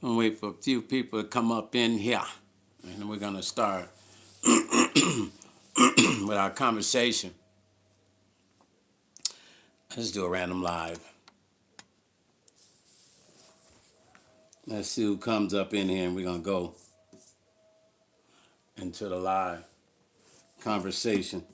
I'm wait for a few people to come up in here. And then we're going to start with our conversation. Let's do a random live. Let's see who comes up in here, and we're going to go into the live conversation.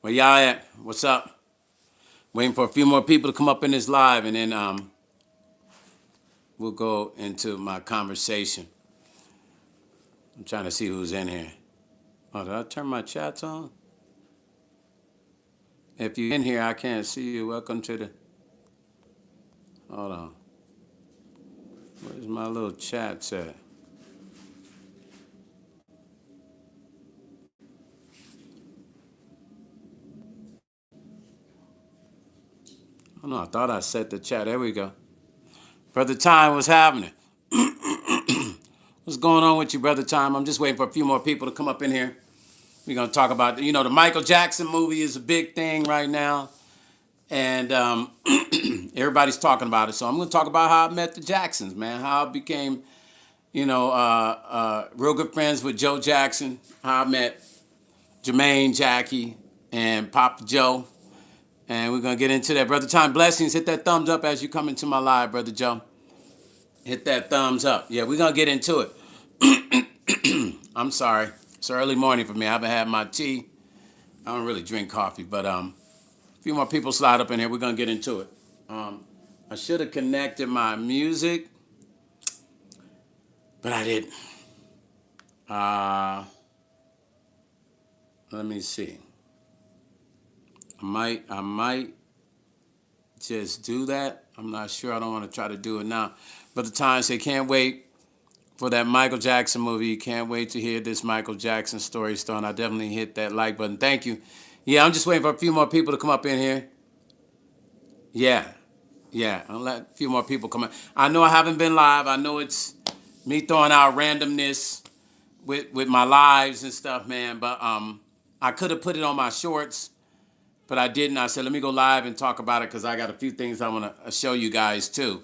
Where y'all at? What's up? Waiting for a few more people to come up in this live, and then we'll go into my conversation. I'm trying to see who's in here. Oh, did I turn my chats on? If you're in here, I can't see you. Welcome to the... Hold on. Where's my little chats at? Oh no, I thought I set the chat. There we go. Brother Time, what's happening? What's going on with you, Brother Time? I'm just waiting for a few more people to come up in here. We're going to talk about, the Michael Jackson movie is a big thing right now. And everybody's talking about it. So I'm going to talk about how I met the Jacksons, man. How I became, real good friends with Joe Jackson. How I met Jermaine, Jackie, and Papa Joe. And we're going to get into that. Brother Time, blessings. Hit that thumbs up as you come into my live, Brother Joe. Hit that thumbs up. Yeah, we're going to get into it. I'm sorry. It's early morning for me. I haven't had my tea. I don't really drink coffee, but a few more people slide up in here. We're going to get into it. I should have connected my music, but I didn't. Let me see. I might just do that. I'm not sure. I don't want to try to do it now. But the Times say, can't wait for that Michael Jackson movie. Can't wait to hear this Michael Jackson story starting. I definitely hit that like button. Thank you. Yeah, I'm just waiting for a few more people to come up in here. Yeah. I'll let a few more people come in. I know I haven't been live. I know it's me throwing out randomness with my lives and stuff, man. But I could have put it on my shorts, but I didn't. I said, let me go live and talk about it because I got a few things I want to show you guys too.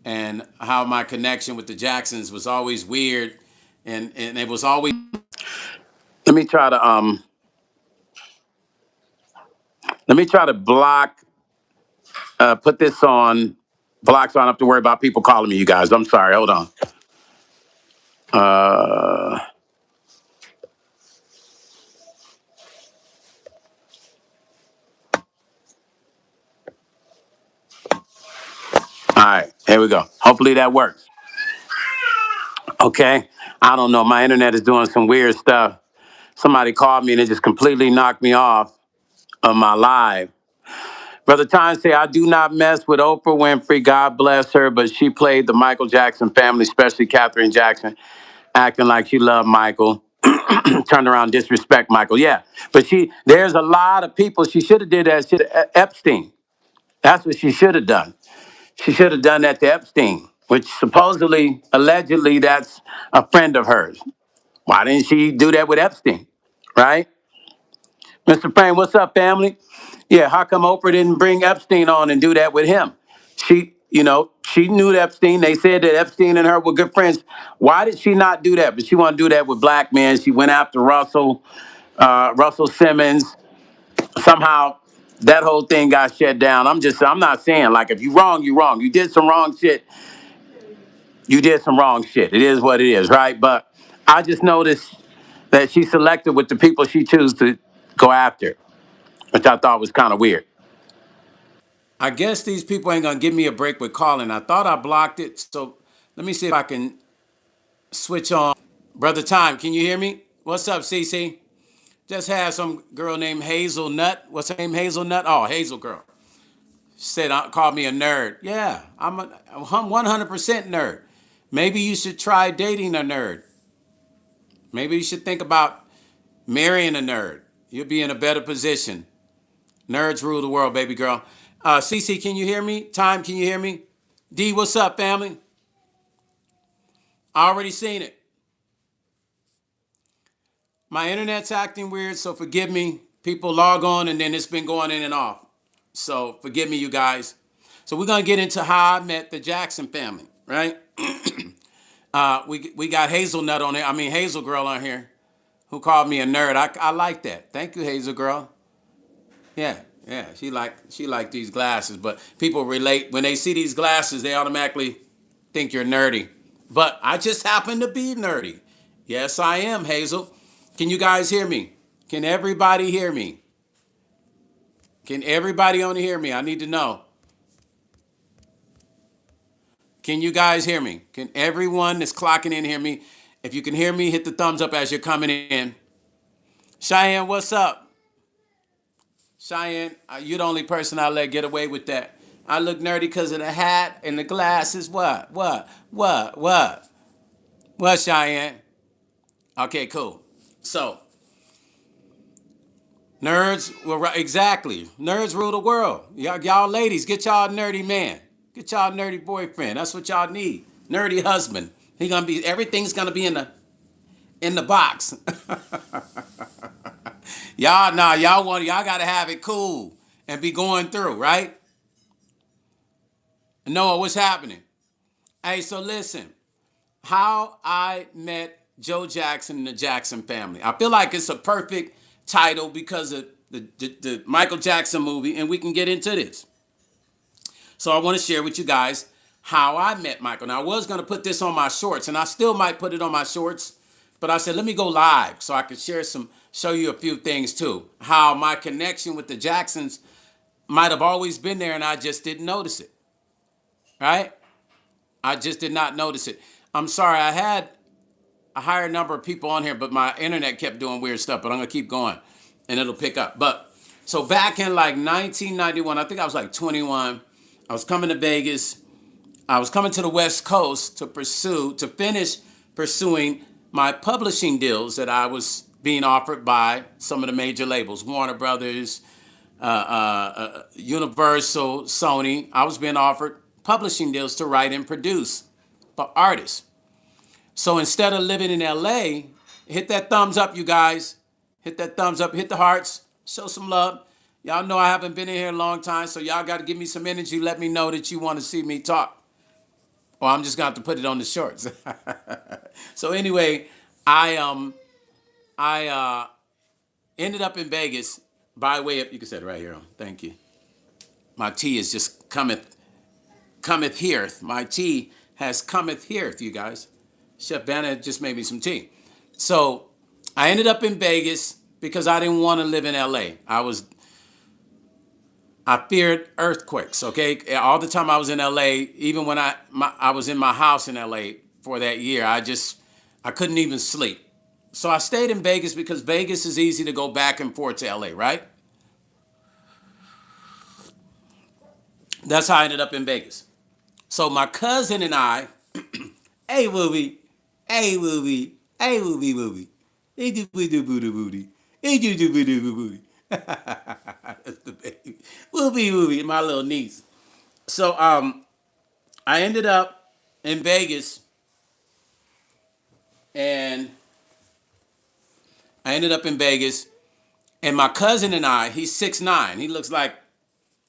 And how my connection with the Jacksons was always weird. And it was always... Let me try to block, put this on block so I don't have to worry about people calling me, you guys. I'm sorry. Hold on. All right, here we go. Hopefully that works. Okay. I don't know. My internet is doing some weird stuff. Somebody called me and it just completely knocked me off of my live. Brother Time say, I do not mess with Oprah Winfrey. God bless her, but she played the Michael Jackson family, especially Katherine Jackson, acting like she loved Michael. Turned around, disrespect Michael. Yeah, but there's a lot of people. She should have did that shit. Epstein. That's what she should have done. She should have done that to Epstein, which supposedly, allegedly, that's a friend of hers. Why didn't she do that with Epstein? Right? Mr. Frame, what's up, family? Yeah, how come Oprah didn't bring Epstein on and do that with him? She knew Epstein. They said that Epstein and her were good friends. Why did she not do that? But she want to do that with black men. She went after Russell Simmons. Somehow that whole thing got shut down. I'm not saying, like, if you wrong, you wrong. You did some wrong shit. You did some wrong shit. It is what it is, right? But I just noticed that she selected with the people she chose to go after, which I thought was kind of weird. I guess these people ain't gonna give me a break with calling. I thought I blocked it, so let me see if I can switch on. Brother Time, can you hear me? What's up, CC? Just had some girl named Hazelnut. What's her name? Hazelnut? Oh, Hazel girl. Said, called me a nerd. Yeah, I'm 100% nerd. Maybe you should try dating a nerd. Maybe you should think about marrying a nerd. You'll be in a better position Nerds rule the world, baby girl. CC, can you hear me? Time, can you hear me? D, what's up, family? I already seen it. My internet's acting weird, so forgive me. People log on and then it's been going in and off. So forgive me, you guys. So we're gonna get into how I met the Jackson family, right? We got Hazelnut on there. I mean Hazel Girl on here, who called me a nerd. I like that. Thank you, Hazel Girl. Yeah, yeah. She like these glasses, but people relate when they see these glasses, they automatically think you're nerdy. But I just happen to be nerdy. Yes, I am, Hazel. Can you guys hear me? Can everybody hear me? Can everybody on hear me? I need to know. Can you guys hear me? Can everyone that's clocking in hear me? If you can hear me, hit the thumbs up as you're coming in. Cheyenne, what's up? Cheyenne, you're the only person I let get away with that. I look nerdy because of the hat and the glasses. What? What, Cheyenne? Okay, cool. So, nerds, well, exactly. Nerds rule the world. Y'all ladies, get y'all nerdy man. Get y'all nerdy boyfriend. That's what y'all need. Nerdy husband. Everything's gonna be in the box. Y'all gotta have it cool and be going through, right? Noah, what's happening? Hey, so listen, how I met Joe Jackson and the Jackson family. I feel like it's a perfect title because of the Michael Jackson movie, and we can get into this. So I want to share with you guys how I met Michael. Now, I was going to put this on my shorts, and I still might put it on my shorts, but I said, let me go live so I could show you a few things too. How my connection with the Jacksons might have always been there, and I just didn't notice it, right? I just did not notice it. I'm sorry, I had a higher number of people on here, but my internet kept doing weird stuff, but I'm going to keep going, and it'll pick up. But so back in like 1991, I think I was like 21, I was coming to Vegas. I was coming to the West Coast to finish pursuing my publishing deals that I was being offered by some of the major labels, Warner Brothers, Universal, Sony. I was being offered publishing deals to write and produce for artists. So instead of living in LA, hit that thumbs up, you guys. Hit that thumbs up, hit the hearts, show some love. Y'all know I haven't been in here a long time, so y'all got to give me some energy. Let me know that you want to see me talk. Or I'm just going to have to put it on the shorts. So anyway, I ended up in Vegas by way of, you can set it right here on. Thank you. My tea is just cometh here. My tea has cometh here, you guys. Chef Vanna just made me some tea. So I ended up in Vegas because I didn't want to live in LA. I feared earthquakes, okay? All the time I was in LA, even when I was in my house in LA for that year, I couldn't even sleep. So I stayed in Vegas because Vegas is easy to go back and forth to LA, right? That's how I ended up in Vegas. So my cousin and I, hey, Wooby, hey, Wooby, hey, Wooby, Wooby. Hey, do booty, booty, booty. Hey, do booty, booty. That's the baby. Wooby, my little niece. So I ended up in Vegas, and my cousin and I, he's 6'9". He looks like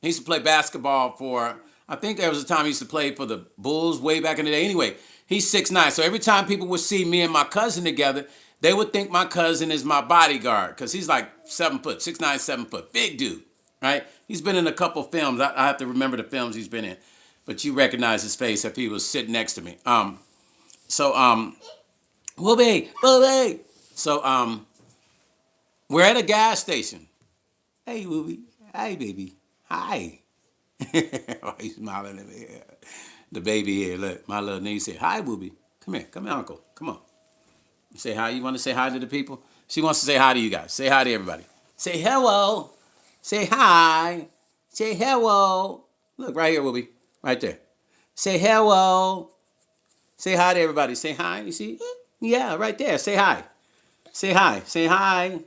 he used to play basketball for, I think there was a time he used to play for the Bulls way back in the day. Anyway, he's 6'9". So every time people would see me and my cousin together, they would think my cousin is my bodyguard because he's like 7 foot, 6'9", 7 foot, big dude, right? He's been in a couple films. I have to remember the films he's been in, but you recognize his face if he was sitting next to me. Whoopee. So we're at a gas station. Hey, Whoopee. Hi, baby. Hi. Oh, he's smiling at me. The baby here, look, my little niece here. Hi, Whoopee. Come here, Uncle. Come on. Say hi. You want to say hi to the people? She wants to say hi to you guys. Say hi to everybody. Say hello. Say hi. Say hello. Look, right here, Whoopi. Right there. Say hello. Say hi to everybody. Say hi. You see? Yeah, right there. Say hi. Say hi. Say hi.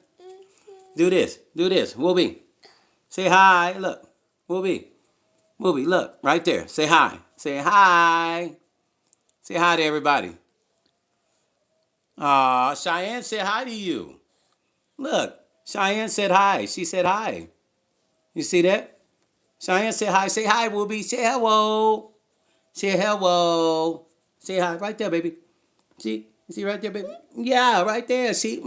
Do this. Do this. Whoopi. Say hi. Look. Whoopi. Whoopi, look. Right there. Say hi. Say hi. Say hi to everybody. Aw, Cheyenne said hi to you. Look. Cheyenne said hi. She said hi. You see that? Cheyenne said hi. Say hi, Whoopi. Say hello. Say hello. Say hi. Right there, baby. See? You see right there, baby? Yeah, right there. See?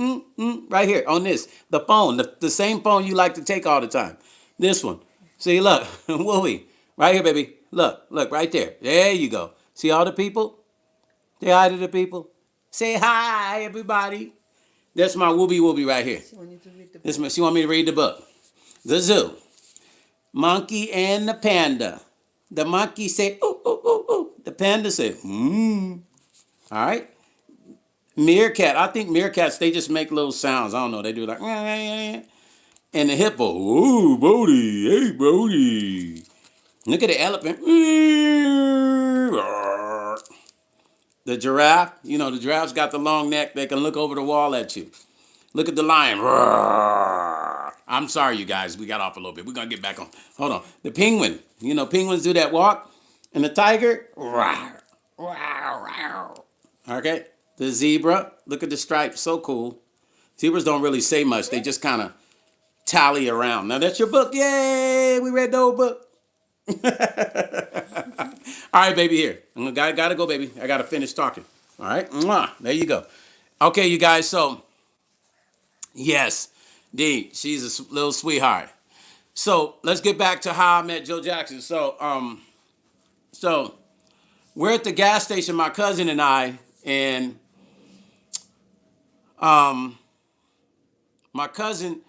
Right here on this. The phone. The same phone you like to take all the time. This one. See, look. Wooey. Right here, baby. Look. Look, right there. There you go. See all the people? Say hi to the people. Say hi, everybody. That's my Wooby right here. She want me to read the book. The Zoo. Monkey and the Panda. The monkey said, ooh, ooh, ooh, ooh. The panda said, All right. Meerkat. I think meerkats, they just make little sounds. I don't know. They do like, and the hippo, ooh, Bodie, hey, Bodie. Look at the elephant. The giraffe, the giraffe's got the long neck. They can look over the wall at you. Look at the lion. I'm sorry, you guys. We got off a little bit. We're going to get back on. Hold on. The penguin. Penguins do that walk. And the tiger. Okay. The zebra. Look at the stripes. So cool. Zebras don't really say much. They just kind of tally around. Now, that's your book. Yay! We read the whole book. All right, baby, here. Gotta go, baby. I got to finish talking. All right? Mwah. There you go. Okay, you guys. So, yes. D, she's a little sweetheart. So let's get back to how I met Joe Jackson. So we're at the gas station, my cousin and I, and my cousin's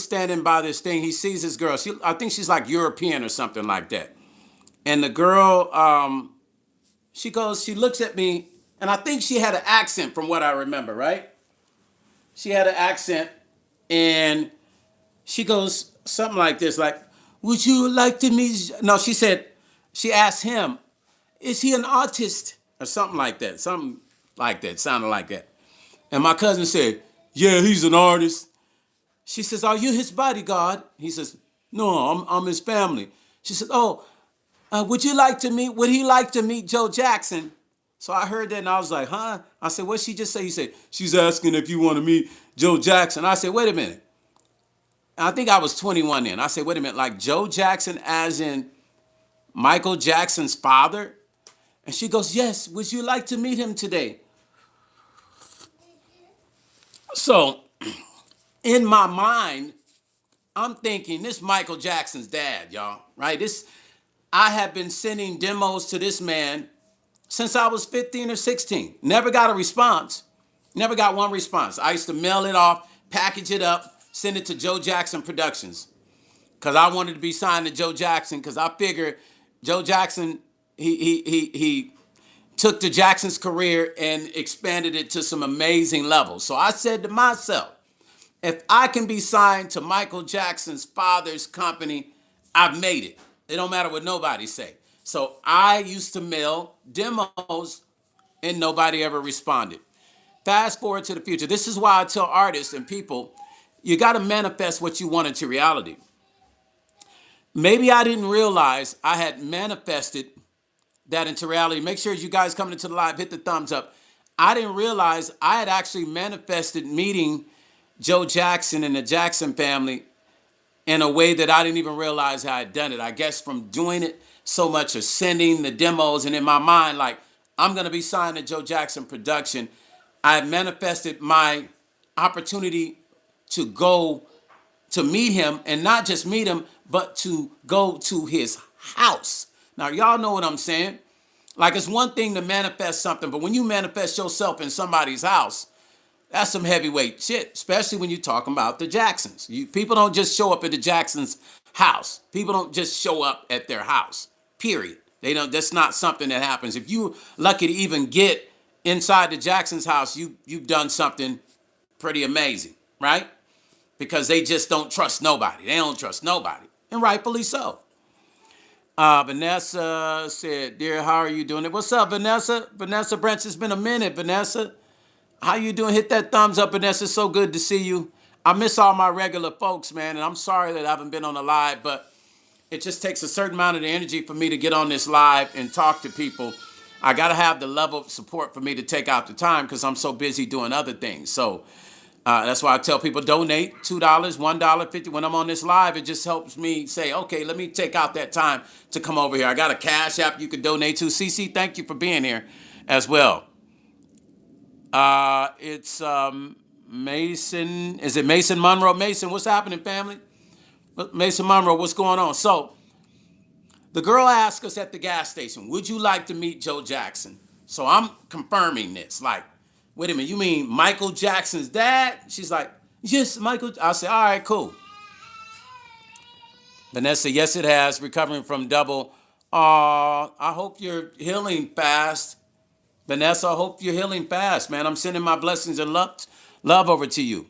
standing by this thing. He sees this girl. I think she's like European or something like that. And the girl, she looks at me, and I think she had an accent from what I remember, right? She had an accent, and she goes something like this, like, would you like to meet? No, she asked him, is he an artist? Or something like that. Something like that, sounded like that. And my cousin said, yeah, he's an artist. She says, are you his bodyguard? He says, no, I'm his family. She said, oh, would he like to meet Joe Jackson? So I heard that and I was like, huh? I said, what'd she just say? He said, she's asking if you want to meet Joe Jackson. I said, wait a minute. I think I was 21 then. I said, wait a minute, like Joe Jackson as in Michael Jackson's father? And she goes, yes, would you like to meet him today? So in my mind, I'm thinking this Michael Jackson's dad, y'all, right? I have been sending demos to this man since I was 15 or 16. Never got a response. Never got one response. I used to mail it off, package it up, send it to Joe Jackson Productions. Because I wanted to be signed to Joe Jackson, because I figured Joe Jackson, he took the Jackson's career and expanded it to some amazing levels. So I said to myself, if I can be signed to Michael Jackson's father's company, I've made it. It don't matter what nobody say. So I used to mail demos and nobody ever responded. Fast forward to the future. This is why I tell artists and people, you got to manifest what you want into reality. Maybe I didn't realize I had manifested that into reality. Make sure as you guys coming into the live, hit the thumbs up. I didn't realize I had actually manifested meeting Joe Jackson and the Jackson family in a way that I didn't even realize I had done it. I guess from doing it so much, or sending the demos, and in my mind, like, I'm going to be signed to Joe Jackson Production, I had manifested my opportunity to go to meet him, and not just meet him, but to go to his house. Now, y'all know what I'm saying. Like, it's one thing to manifest something, but when you manifest yourself in somebody's house, that's some heavyweight shit, especially when you're talking about the Jacksons. People don't just show up at the Jacksons' house. People don't just show up at their house, period. That's not something that happens. If you're lucky to even get inside the Jacksons' house, you've done something pretty amazing, right? Because they just don't trust nobody. They don't trust nobody, and rightfully so. Vanessa said, dear, how are you doing? What's up, Vanessa? Vanessa Branch, it's been a minute, Vanessa. How you doing? Hit that thumbs up, Vanessa. So good to see you. I miss all my regular folks, man, and I'm sorry that I haven't been on the live, but it just takes a certain amount of the energy for me to get on this live and talk to people. I got to have the level of support for me to take out the time because I'm so busy doing other things. So that's why I tell people donate $2, $1.50 when I'm on this live. It just helps me say, okay, let me take out that time to come over here. I got a Cash App you can donate to. CC, thank you for being here as well. It's Mason. Is it Mason Monroe? Mason, what's happening, family? Mason Monroe, what's going on? So the girl asked us at the gas station, would you like to meet Joe Jackson? So I'm confirming this. Like, wait a minute, you mean Michael Jackson's dad? She's like, yes, Michael. I said, all right, cool. Vanessa, yes, it has. Recovering from double. I hope you're healing fast. Vanessa, I hope you're healing fast, man. I'm sending my blessings and love over to you.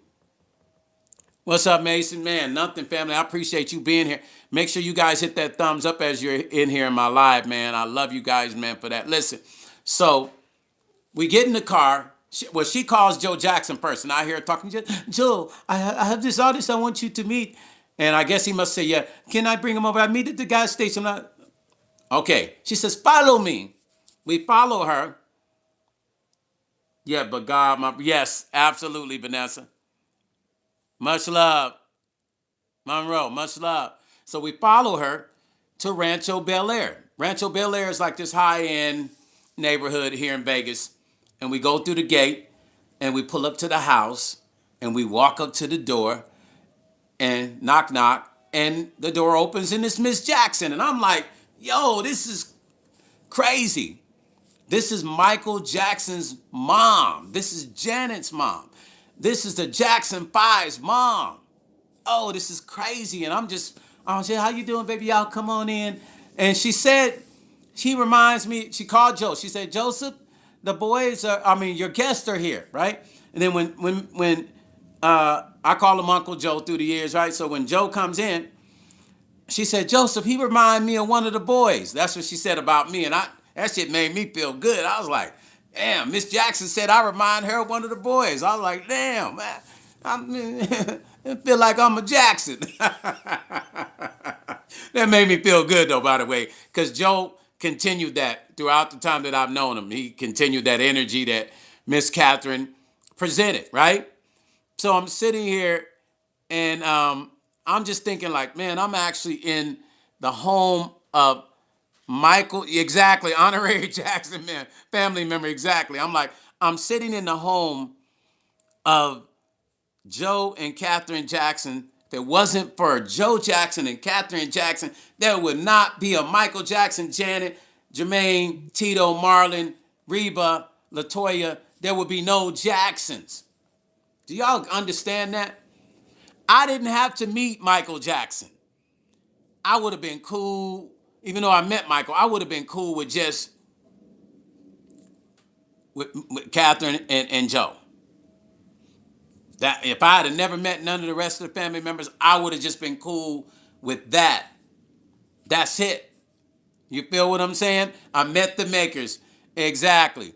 What's up, Mason? Man, nothing, family. I appreciate you being here. Make sure you guys hit that thumbs up as you're in here in my live, man. I love you guys, man, for that. Listen, so we get in the car. She calls Joe Jackson first, and I hear her talking. Joe, I have this artist I want you to meet. And I guess he must say, yeah, can I bring him over? I meet at the gas station. Okay. She says, follow me. We follow her. Yeah, but God, yes, absolutely, Vanessa. Much love. Monroe, much love. So we follow her to Rancho Bel Air. Rancho Bel Air is like this high-end neighborhood here in Vegas. And we go through the gate, and we pull up to the house, and we walk up to the door, and knock, knock, and the door opens, and it's Miss Jackson. And I'm like, yo, this is crazy. This is Michael Jackson's mom. This is Janet's mom. This is the Jackson 5's mom. Oh, this is crazy. And I said, how you doing, baby? Y'all come on in. And she said, she reminds me, she called Joe. She said, Joseph, the boys your guests are here, right? And then when I call him Uncle Joe through the years, right? So when Joe comes in, she said, Joseph, he reminded me of one of the boys. That's what she said about me. And that shit made me feel good. I was like, damn, Miss Jackson said I remind her of one of the boys. I was like, damn, man. I feel like I'm a Jackson. That made me feel good, though, by the way, because Joe continued that throughout the time that I've known him. He continued that energy that Miss Catherine presented, right? So I'm sitting here, and I'm just thinking like, man, I'm actually in the home of Michael, exactly, honorary Jackson, man, family member, exactly. I'm like, I'm sitting in the home of Joe and Catherine Jackson. If it wasn't for Joe Jackson and Catherine Jackson, there would not be a Michael Jackson, Janet, Jermaine, Tito, Marlon, Reba, LaToya. There would be no Jacksons. Do y'all understand that? I didn't have to meet Michael Jackson. I would have been cool, even though I met Michael, I would have been cool with just with Catherine and Joe. That if I had never met none of the rest of the family members, I would have just been cool with that. That's it. You feel what I'm saying? I met the makers. Exactly.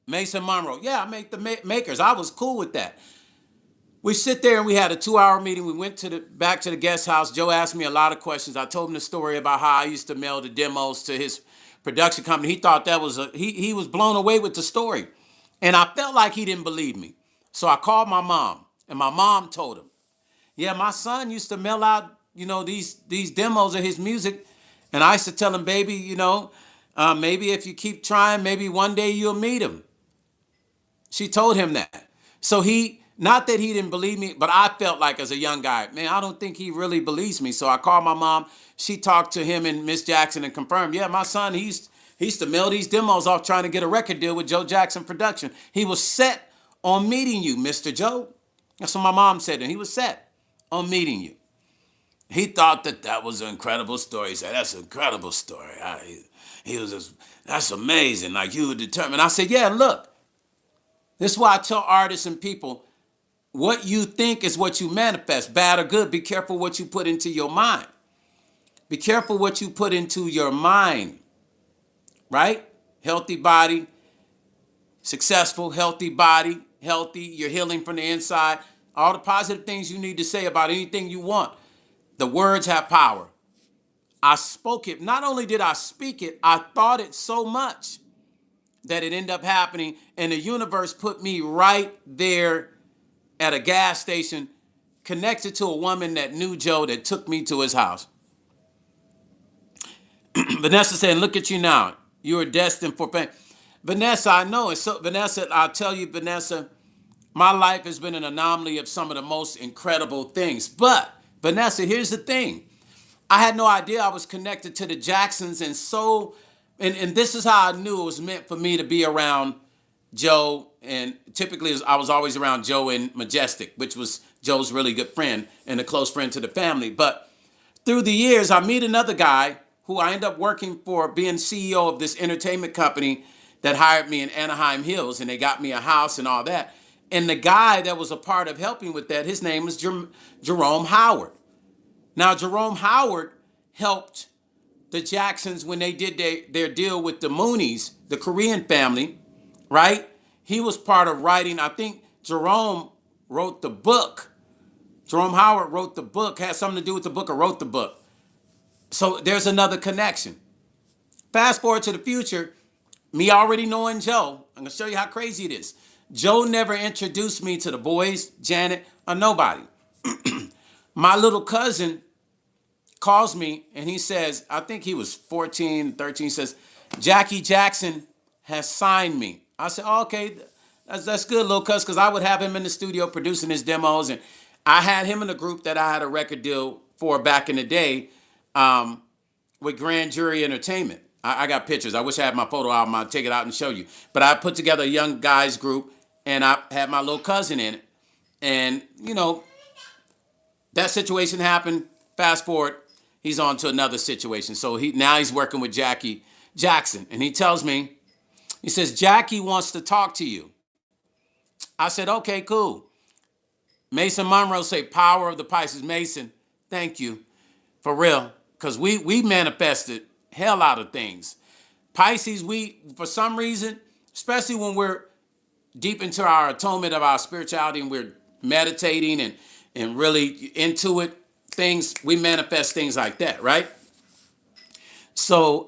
Mason Monroe. Yeah, I met the makers. I was cool with that. We sit there and we had a 2-hour meeting. We went back to the guest house. Joe asked me a lot of questions. I told him the story about how I used to mail the demos to his production company. He thought that was he was blown away with the story. And I felt like he didn't believe me. So I called my mom, and my mom told him, yeah, my son used to mail out, these demos of his music. And I used to tell him, baby, maybe if you keep trying, maybe one day you'll meet him. She told him that. So not that he didn't believe me, but I felt like as a young guy, man, I don't think he really believes me. So I called my mom. She talked to him and Miss Jackson and confirmed, yeah, my son, he used to mail these demos off trying to get a record deal with Joe Jackson Production. He was set on meeting you, Mr. Joe. That's what my mom said, and he was set on meeting you. He thought that was an incredible story. He said, that's an incredible story. He was just, that's amazing. Like, you were determined. I said, yeah, look, this is why I tell artists and people, what you think is what you manifest, bad or good. Be careful what you put into your mind. Be careful what you put into your mind, right? Healthy body, successful, healthy body, healthy, you're healing from the inside. All the positive things you need to say about anything you want. The words have power. I spoke it. Not only did I speak it, I thought it so much that it ended up happening, and the universe put me right there at a gas station connected to a woman that knew Joe that took me to his house. Vanessa said, look at you now. You are destined for fame. Vanessa, I know. And so, Vanessa, I'll tell you, Vanessa, my life has been an anomaly of some of the most incredible things. But, Vanessa, here's the thing. I had no idea I was connected to the Jacksons, and this is how I knew it was meant for me to be around Joe. And typically I was always around Joe and Majestic, which was Joe's really good friend and a close friend to the family. But through the years, I meet another guy who I end up working for, being CEO of this entertainment company that hired me in Anaheim Hills, and they got me a house and all that. And the guy that was a part of helping with that, his name was Jerome Howard. Now, Jerome Howard helped the Jacksons when they did their deal with the Moonies, the Korean family, right? He was part of writing, I think Jerome wrote the book. Jerome Howard wrote the book, had something to do with the book, or wrote the book. So there's another connection. Fast forward to the future, me already knowing Joe, I'm gonna show you how crazy it is. Joe never introduced me to the boys, Janet, or nobody. My little cousin calls me and he says, I think he was 14, 13, says, Jackie Jackson has signed me. I said, oh, okay, that's good, little cuz, because I would have him in the studio producing his demos. And I had him in a group that I had a record deal for back in the day with Grand Jury Entertainment. I got pictures. I wish I had my photo album. I'd take it out and show you. But I put together a young guys group and I had my little cousin in it. And, you know, that situation happened. Fast forward, he's on to another situation. So now he's working with Jackie Jackson. And he tells me, he says, Jackie wants to talk to you. I said, okay, cool. Mason Monroe say, power of the Pisces. Mason, thank you. For real. Because we manifested hell out of things. Pisces, for some reason, especially when we're deep into our atonement of our spirituality and we're meditating and really into it, we manifest things like that, right? So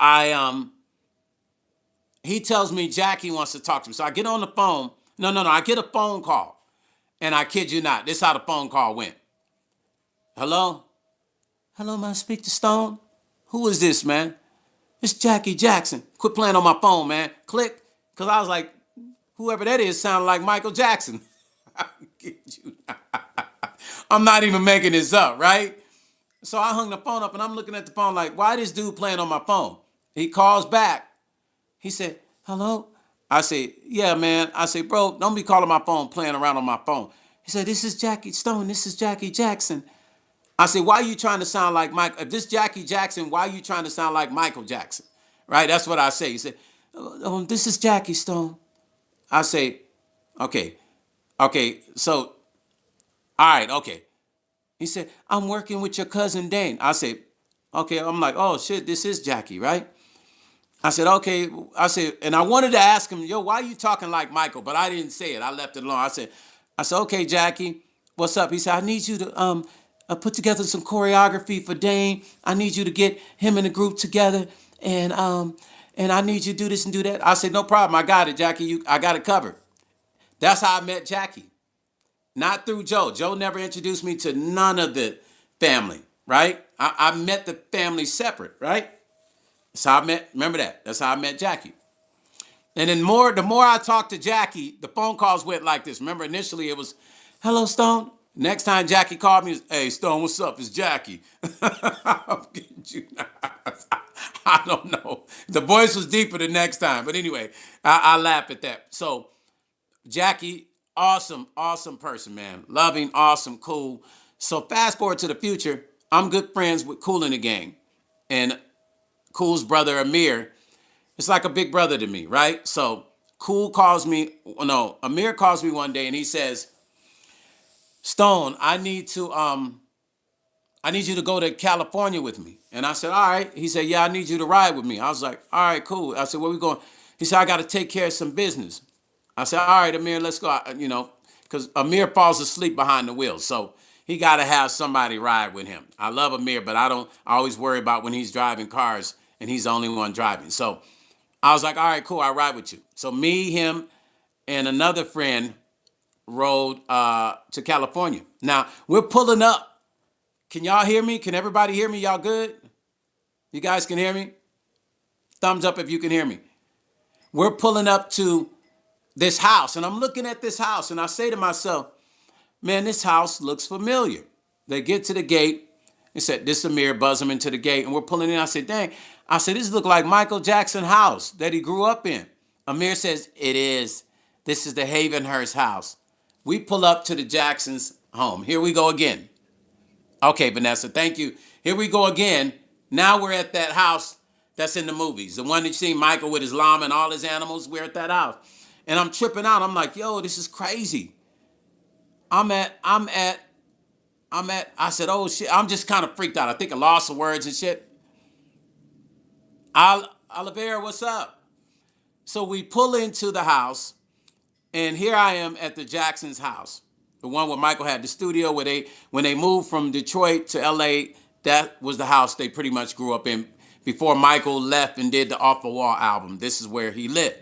he tells me Jackie wants to talk to me. So I get on the phone. No, I get a phone call. And I kid you not, this is how the phone call went. Hello? Hello, may I speak to Stone? Who is this, man? It's Jackie Jackson. Quit playing on my phone, man. Click. Because I was like, whoever that is sounded like Michael Jackson. I kid you not. I'm not even making this up, right? So I hung the phone up and I'm looking at the phone like, why this dude playing on my phone? He calls back. He said, hello? I say, yeah, man. I say, bro, don't be calling my phone, playing around on my phone. He said, this is Jackie Stone. This is Jackie Jackson. I say, why are you trying to sound like Mike? If this Jackie Jackson, why are you trying to sound like Michael Jackson? Right? That's what I say. He said, this is Jackie Stone. I say, okay, so, all right, okay. He said, I'm working with your cousin Dane. I say, okay, I'm like, oh shit, this is Jackie, right? I said, okay. I said, and I wanted to ask him, yo, why are you talking like Michael? But I didn't say it. I left it alone. I said, okay, Jackie, what's up? He said, I need you to put together some choreography for Dane. I need you to get him and the group together, and I need you to do this and do that. I said, no problem. I got it, Jackie. I got it covered. That's how I met Jackie. Not through Joe. Joe never introduced me to none of the family, right? I met the family separate, right? That's how I met, remember that. That's how I met Jackie. And then the more I talked to Jackie, the phone calls went like this. Remember, initially it was, hello, Stone. Next time Jackie called me, it was, hey, Stone, what's up? It's Jackie. I'm kidding you. I don't know. The voice was deeper the next time. But anyway, I laugh at that. So Jackie, awesome person, man. Loving, awesome, cool. So fast forward to the future, I'm good friends with Kool and the gang. And Kool's brother, Amir, it's like a big brother to me, right? So Amir calls me one day and he says, Stone, I need you to go to California with me. And I said, all right. He said, yeah, I need you to ride with me. I was like, all right, cool. I said, where we going? He said, I got to take care of some business. I said, all right, Amir, let's go. Because because Amir falls asleep behind the wheel. So he got to have somebody ride with him. I love Amir, but I always worry about when he's driving cars and he's the only one driving. So I was like, all right, cool, I'll ride with you. So me, him, and another friend rode to California. Now, we're pulling up. Can y'all hear me? Can everybody hear me? Y'all good? You guys can hear me? Thumbs up if you can hear me. We're pulling up to this house, and I'm looking at this house, and I say to myself, man, this house looks familiar. They get to the gate and said, this Amir, buzz him into the gate, and we're pulling in. I said, dang. I said, this look like Michael Jackson's house that he grew up in. Amir says, it is. This is the Havenhurst house. We pull up to the Jacksons' home. Here we go again. Okay, Vanessa, thank you. Here we go again. Now we're at that house that's in the movies. The one that you see Michael with his llama and all his animals. We're at that house. And I'm tripping out. I'm like, yo, this is crazy. I said, oh shit. I'm just kind of freaked out. I think I lost the words and shit. Olivera, what's up? So we pull into the house, and here I am at the Jackson's house. The one where Michael had the studio, where when they moved from Detroit to LA, that was the house they pretty much grew up in before Michael left and did the Off the Wall album. This is where he lived.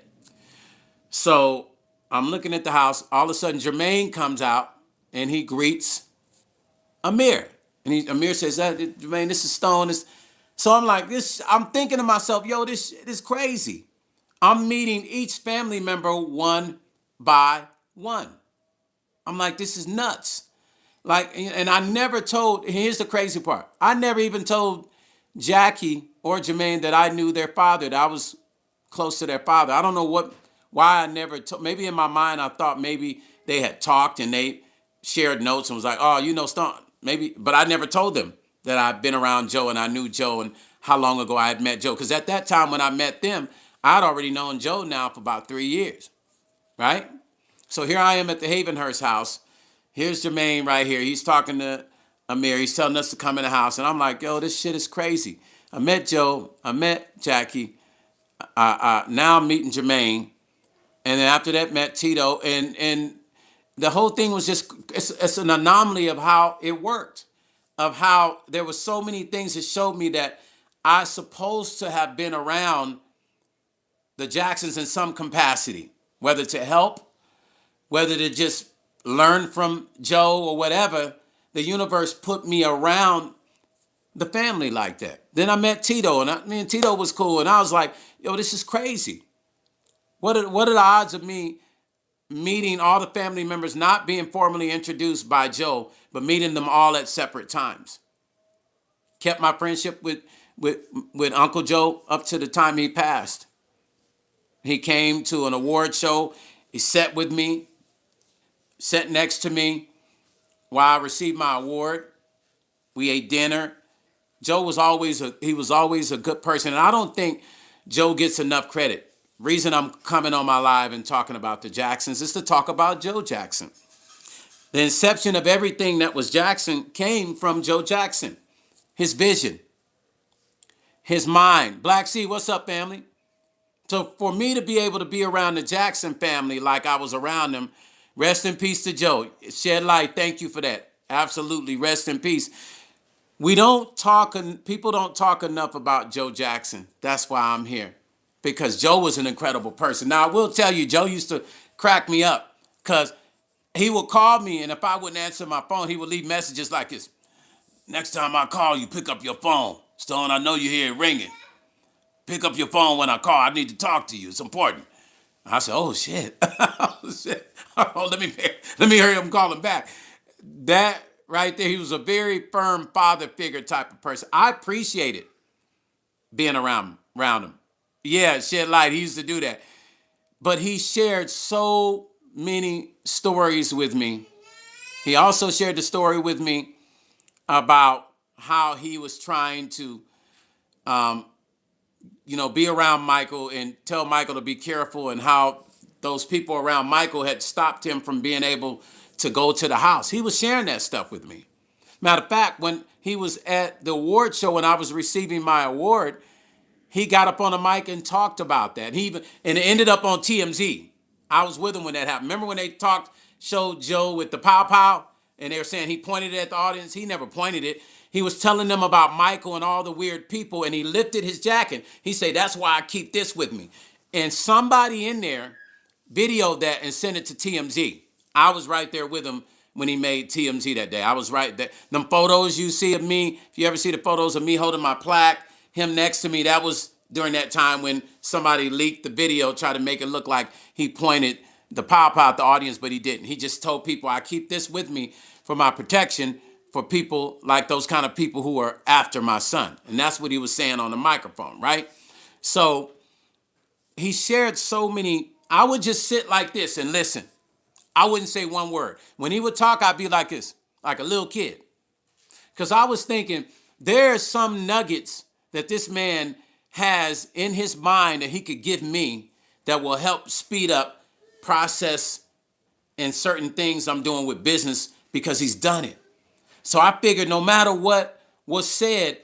So I'm looking at the house. All of a sudden, Jermaine comes out and he greets Amir. And Amir says, Jermaine, this is Stone. So I'm like, I'm thinking to myself, yo, this is crazy. I'm meeting each family member one by one. I'm like, this is nuts. Like, and I never told, here's the crazy part. I never even told Jackie or Jermaine that I knew their father, that I was close to their father. I don't know why I never told. Maybe in my mind, I thought maybe they had talked and they shared notes and was like, oh, you know, Stone, maybe. But I never told them that I'd been around Joe and I knew Joe and how long ago I had met Joe. Because at that time when I met them, I'd already known Joe now for about 3 years, right? So here I am at the Havenhurst house. Here's Jermaine right here. He's talking to Amir. He's telling us to come in the house. And I'm like, yo, this shit is crazy. I met Joe. I met Jackie. Now I'm meeting Jermaine. And then after that, met Tito. And the whole thing was just, it's an anomaly of how it worked, of how there were so many things that showed me that I supposed to have been around the Jacksons in some capacity, whether to help, whether to just learn from Joe or whatever. The universe put me around the family like that. Then I met Tito, and me and Tito was cool, and I was like, yo, this is crazy. What are the odds of me meeting all the family members, not being formally introduced by Joe, but meeting them all at separate times? Kept my friendship with Uncle Joe up to the time he passed. He came to an award show. He sat with me, sat next to me while I received my award. We ate dinner. Joe was always a good person, and I don't think Joe gets enough credit. Reason I'm coming on my live and talking about the Jacksons is to talk about Joe Jackson. The inception of everything that was Jackson came from Joe Jackson. His vision, his mind. Black Sea, what's up, family? So for me to be able to be around the Jackson family like I was around them, rest in peace to Joe. Shed light, thank you for that. Absolutely, rest in peace. People don't talk enough about Joe Jackson. That's why I'm here, because Joe was an incredible person. Now, I will tell you, Joe used to crack me up because he would call me, and if I wouldn't answer my phone, he would leave messages like this. Next time I call you, pick up your phone. Stone, I know you hear it ringing. Pick up your phone when I call. I need to talk to you. It's important. I said, oh, shit. Oh, shit. Oh, let me hurry up and call him back. That right there, he was a very firm father figure type of person. I appreciated being around him. Yeah, shed light. He used to do that. But he shared so many stories with me. He also shared the story with me about how he was trying to be around Michael and tell Michael to be careful, and how those people around Michael had stopped him from being able to go to the house. He was sharing that stuff with me. Matter of fact, when he was at the award show and I was receiving my award, he got up on the mic and talked about that. And it ended up on TMZ. I was with him when that happened. Remember when they talked showed Joe with the pow pow, and they were saying he pointed it at the audience. He never pointed it. He was telling them about Michael and all the weird people, and he lifted his jacket. He said, "That's why I keep this with me." And somebody in there videoed that and sent it to TMZ. I was right there with him when he made TMZ that day. I was right there. Them photos you see of me, if you ever see the photos of me holding my plaque, him next to me, that was during that time when somebody leaked the video, tried to make it look like he pointed the pop out the audience, but he didn't. He just told people, I keep this with me for my protection for people like those kind of people who are after my son. And that's what he was saying on the microphone, right? So he shared so many. I would just sit like this and listen. I wouldn't say one word. When he would talk, I'd be like this, like a little kid. Because I was thinking, there are some nuggets that this man has in his mind that he could give me that will help speed up process and certain things I'm doing with business because he's done it. So I figured no matter what was said,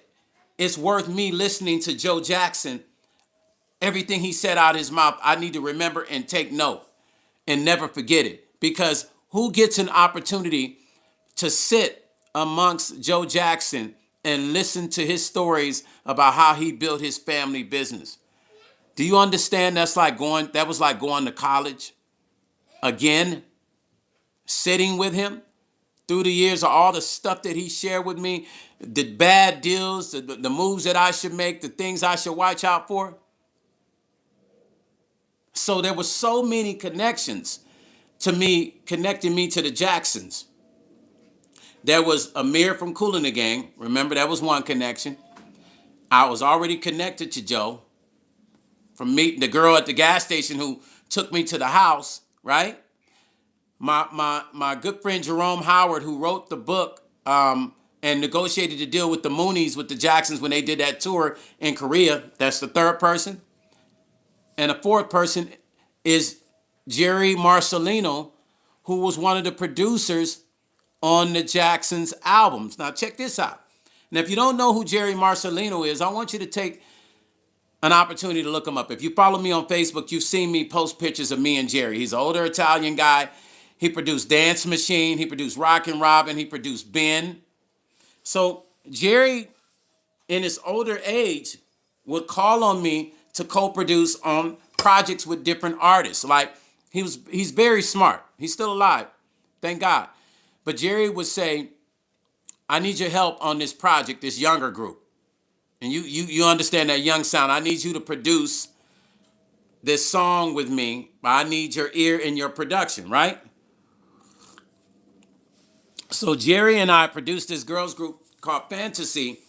it's worth me listening to Joe Jackson. Everything he said out of his mouth, I need to remember and take note and never forget it. Because who gets an opportunity to sit amongst Joe Jackson and listen to his stories about how he built his family business? Do you understand? That was like going to college again, sitting with him through the years of all the stuff that he shared with me, the bad deals, the moves that I should make, the things I should watch out for. So there were so many connections to me, connecting me to the Jacksons. There was Amir from Kool and the Gang. Remember, that was one connection. I was already connected to Joe from meeting the girl at the gas station who took me to the house, right? My good friend Jerome Howard, who wrote the book and negotiated the deal with the Moonies, with the Jacksons when they did that tour in Korea. That's the third person. And the fourth person is Jerry Marcelino, who was one of the producers on the Jacksons' albums. Now check this out. And if you don't know who Jerry Marcelino is, I want you to take an opportunity to look him up. If you follow me on Facebook, you've seen me post pictures of me and Jerry. He's an older Italian guy. He produced Dance Machine. He produced Rockin' Robin. He produced Ben. So Jerry, in his older age, would call on me to co-produce on projects with different artists. Like, he's very smart. He's still alive, thank God. But Jerry would say, I need your help on this project, this younger group. And you understand that young sound. I need you to produce this song with me, but I need your ear in your production, right? So Jerry and I produced this girls group called Fantasy.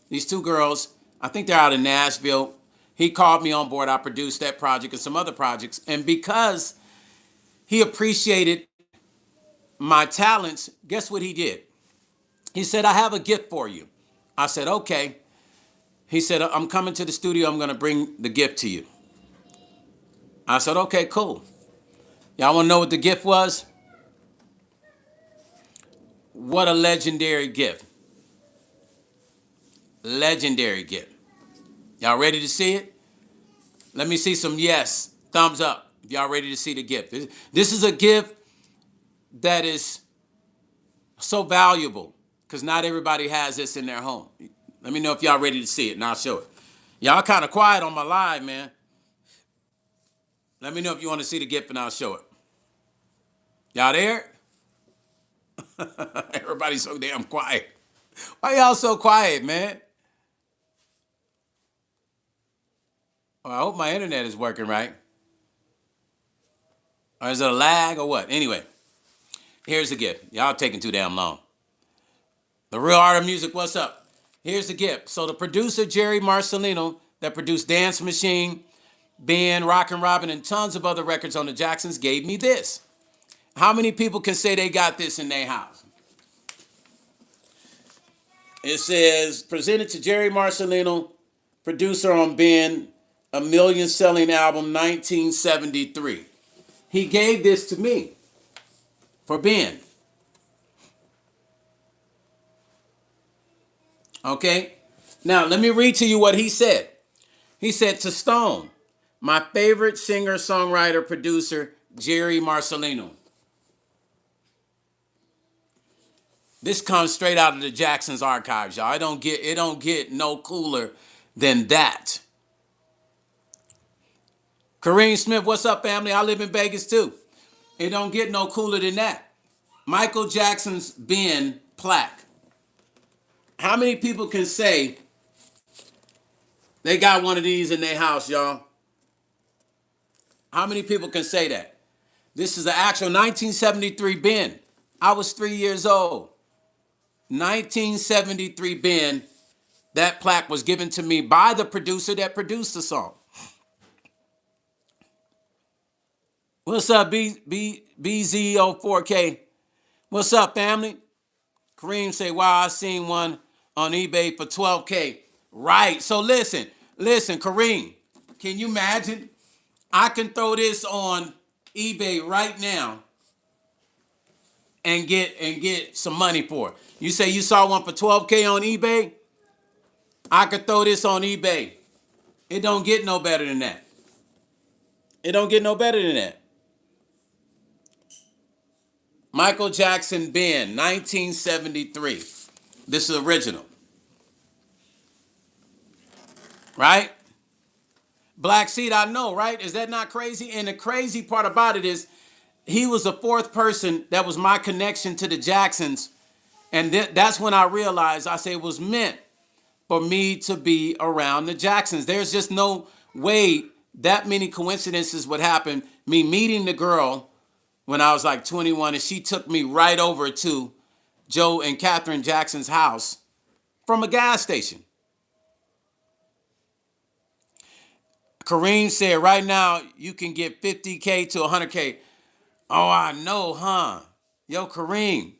These two girls, I think they're out in Nashville. He called me on board. I produced that project and some other projects. And because he appreciated my talents, guess what he did? He said, I have a gift for you. I said, okay. He said, I'm coming to the studio. I'm going to bring the gift to you. I said, okay, cool. Y'all want to know what the gift was? What a legendary gift. Legendary gift. Y'all ready to see it? Let me see some yes, thumbs up, if y'all ready to see the gift. This is a gift that is so valuable because not everybody has this in their home. Let me know if y'all ready to see it and I'll show it. Y'all kind of quiet on my live, man. Let me know if you want to see the gift and I'll show it. Y'all there? Everybody's so damn quiet. Why y'all so quiet, man? Well, I hope my internet is working right. Or is it a lag or what? Anyway, here's the gift. Y'all taking too damn long. The Real Art of Music, what's up? Here's the gift. So the producer, Jerry Marcelino, that produced Dance Machine, Ben, Rockin' Robin, and tons of other records on the Jacksons, gave me this. How many people can say they got this in their house? It says, presented to Jerry Marcelino, producer on Ben, a million-selling album, 1973. He gave this to me for Ben. Okay? Now, let me read to you what he said. He said, to Stone, my favorite singer, songwriter, producer, Jerry Marcelino. This comes straight out of the Jackson's archives, y'all. It don't get no cooler than that. Kareem Smith, what's up, family? I live in Vegas too. It don't get no cooler than that. Michael Jackson's Ben plaque. How many people can say they got one of these in their house, y'all? How many people can say that? This is an actual 1973 Ben. I was 3 years old. 1973 Ben. That plaque was given to me by the producer that produced the song. What's up, BZO4K? What's up, family? Kareem say, wow, I seen one on eBay for $12K. Right. So listen, Kareem, can you imagine? I can throw this on eBay right now and get some money for it. You say you saw one for $12K on eBay? I could throw this on eBay. It don't get no better than that. It don't get no better than that. Michael Jackson Ben, 1973. This is original. Right? Black Seed, I know, right? Is that not crazy? And the crazy part about it is he was the fourth person that was my connection to the Jacksons. And that's when I realized, I say it was meant for me to be around the Jacksons. There's just no way that many coincidences would happen. Me meeting the girl when I was like 21, and she took me right over to Joe and Catherine Jackson's house from a gas station. Kareem said, right now, you can get 50K to 100K. Oh, I know, huh? Yo, Kareem.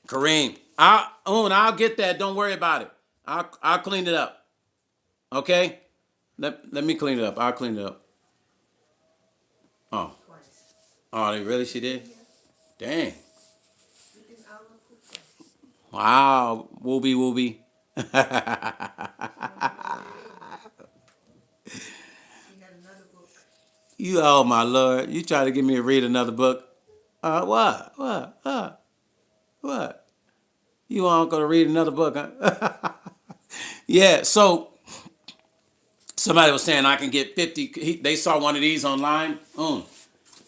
Kareem. I'll get that. Don't worry about it. I'll clean it up. Okay? Let me clean it up. I'll clean it up. Oh. Oh, really? She did? Dang. Wow. Wooby. You, oh my Lord. You try to get me to read another book? What? What? You aren't going to read another book, huh? Yeah, so somebody was saying I can get 50. They saw one of these online.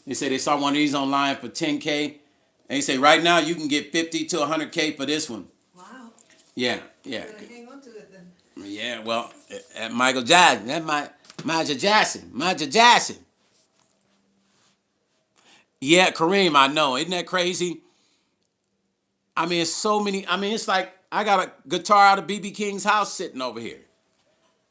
They say they saw one of these online for 10K. And they say right now you can get 50 to 100K for this one. Wow. Yeah. Hang on to it then. Yeah, well, at Michael Jackson. That's Michael Jackson. Yeah, Kareem, I know. Isn't that crazy? I mean, it's so many. I mean, it's like I got a guitar out of B.B. King's house sitting over here.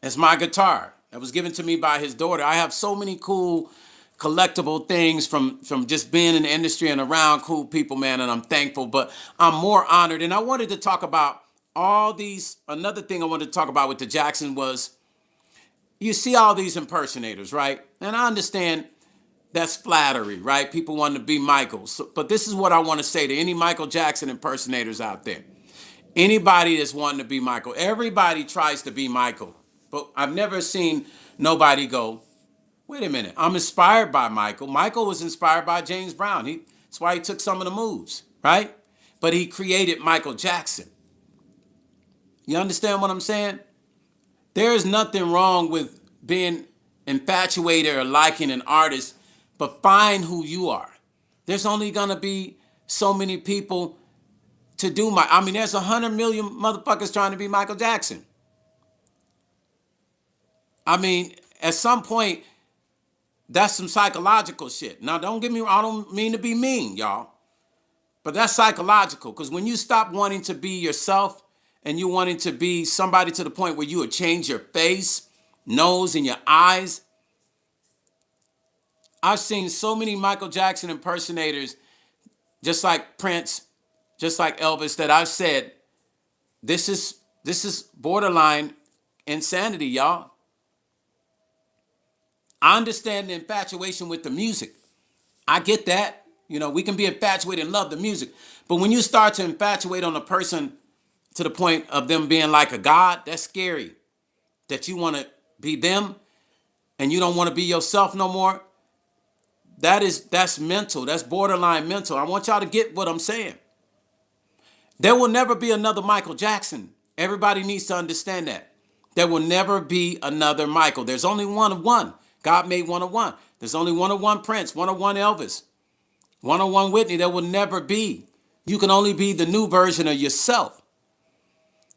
It's my guitar that was given to me by his daughter. I have so many cool collectible things from just being in the industry and around cool people, man, and I'm thankful. But I'm more honored. And I wanted to talk about all these. Another thing I wanted to talk about with the Jackson was you see all these impersonators, right? And I understand that's flattery, right? People want to be Michael. So, but this is what I want to say to any Michael Jackson impersonators out there. Anybody that's wanting to be Michael. Everybody tries to be Michael. But I've never seen nobody go, wait a minute, I'm inspired by Michael. Michael was inspired by James Brown. That's why he took some of the moves, right? But he created Michael Jackson. You understand what I'm saying? There is nothing wrong with being infatuated or liking an artist, but find who you are. There's only gonna be so many people to do there's 100 million motherfuckers trying to be Michael Jackson. I mean, at some point, that's some psychological shit. Now, don't get me wrong, I don't mean to be mean, y'all. But that's psychological, because when you stop wanting to be yourself and you wanting to be somebody to the point where you would change your face, nose, and your eyes. I've seen so many Michael Jackson impersonators, just like Prince, just like Elvis, that I've said, this is borderline insanity, y'all. I understand the infatuation with the music. I get that. You know, we can be infatuated and love the music. But when you start to infatuate on a person to the point of them being like a god, that's scary. That you want to be them and you don't want to be yourself no more. That's mental. That's borderline mental. I want y'all to get what I'm saying. There will never be another Michael Jackson. Everybody needs to understand that. There will never be another Michael. There's only one of one. God made one of one. There's only one of one Prince, one of one Elvis, one of one Whitney. There will never be. You can only be the new version of yourself.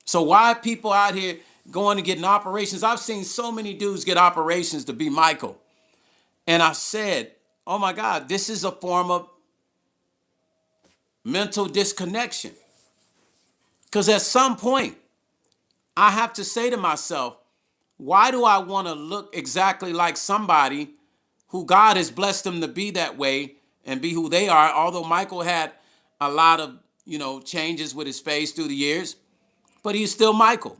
So why people out here going and getting operations? I've seen so many dudes get operations to be Michael. And I said, oh my God, this is a form of mental disconnection. Because at some point, I have to say to myself, why do I want to look exactly like somebody who God has blessed them to be that way and be who they are? Although Michael had a lot of, changes with his face through the years, but he's still Michael.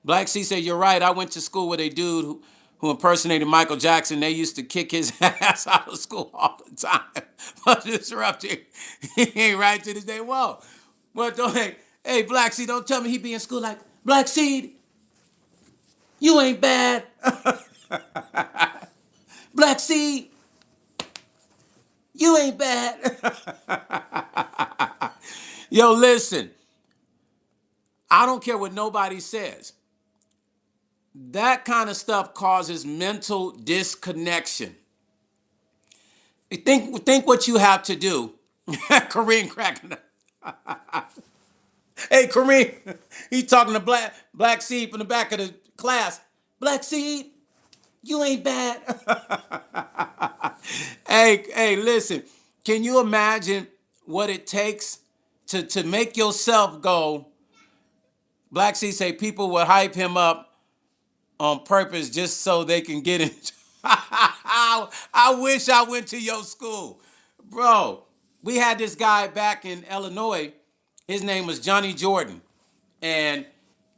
Black C said, you're right. I went to school with a dude who impersonated Michael Jackson. They used to kick his ass out of school all the time. But disrupting. He ain't right to this day. Whoa. But don't, hey, Black Seed, don't tell me he be in school like, Black Seed, you ain't bad. Black Seed, you ain't bad. Yo, listen. I don't care what nobody says. That kind of stuff causes mental disconnection. Think what you have to do. Kareem cracking up. Hey, Kareem, he talking to Black Seed from the back of the class. Black Seed, you ain't bad. Hey, listen. Can you imagine what it takes to make yourself go? Black Seed say people will hype him up on purpose just so they can get in. I wish I went to your school. Bro, we had this guy back in Illinois. His name was Johnny Jordan. And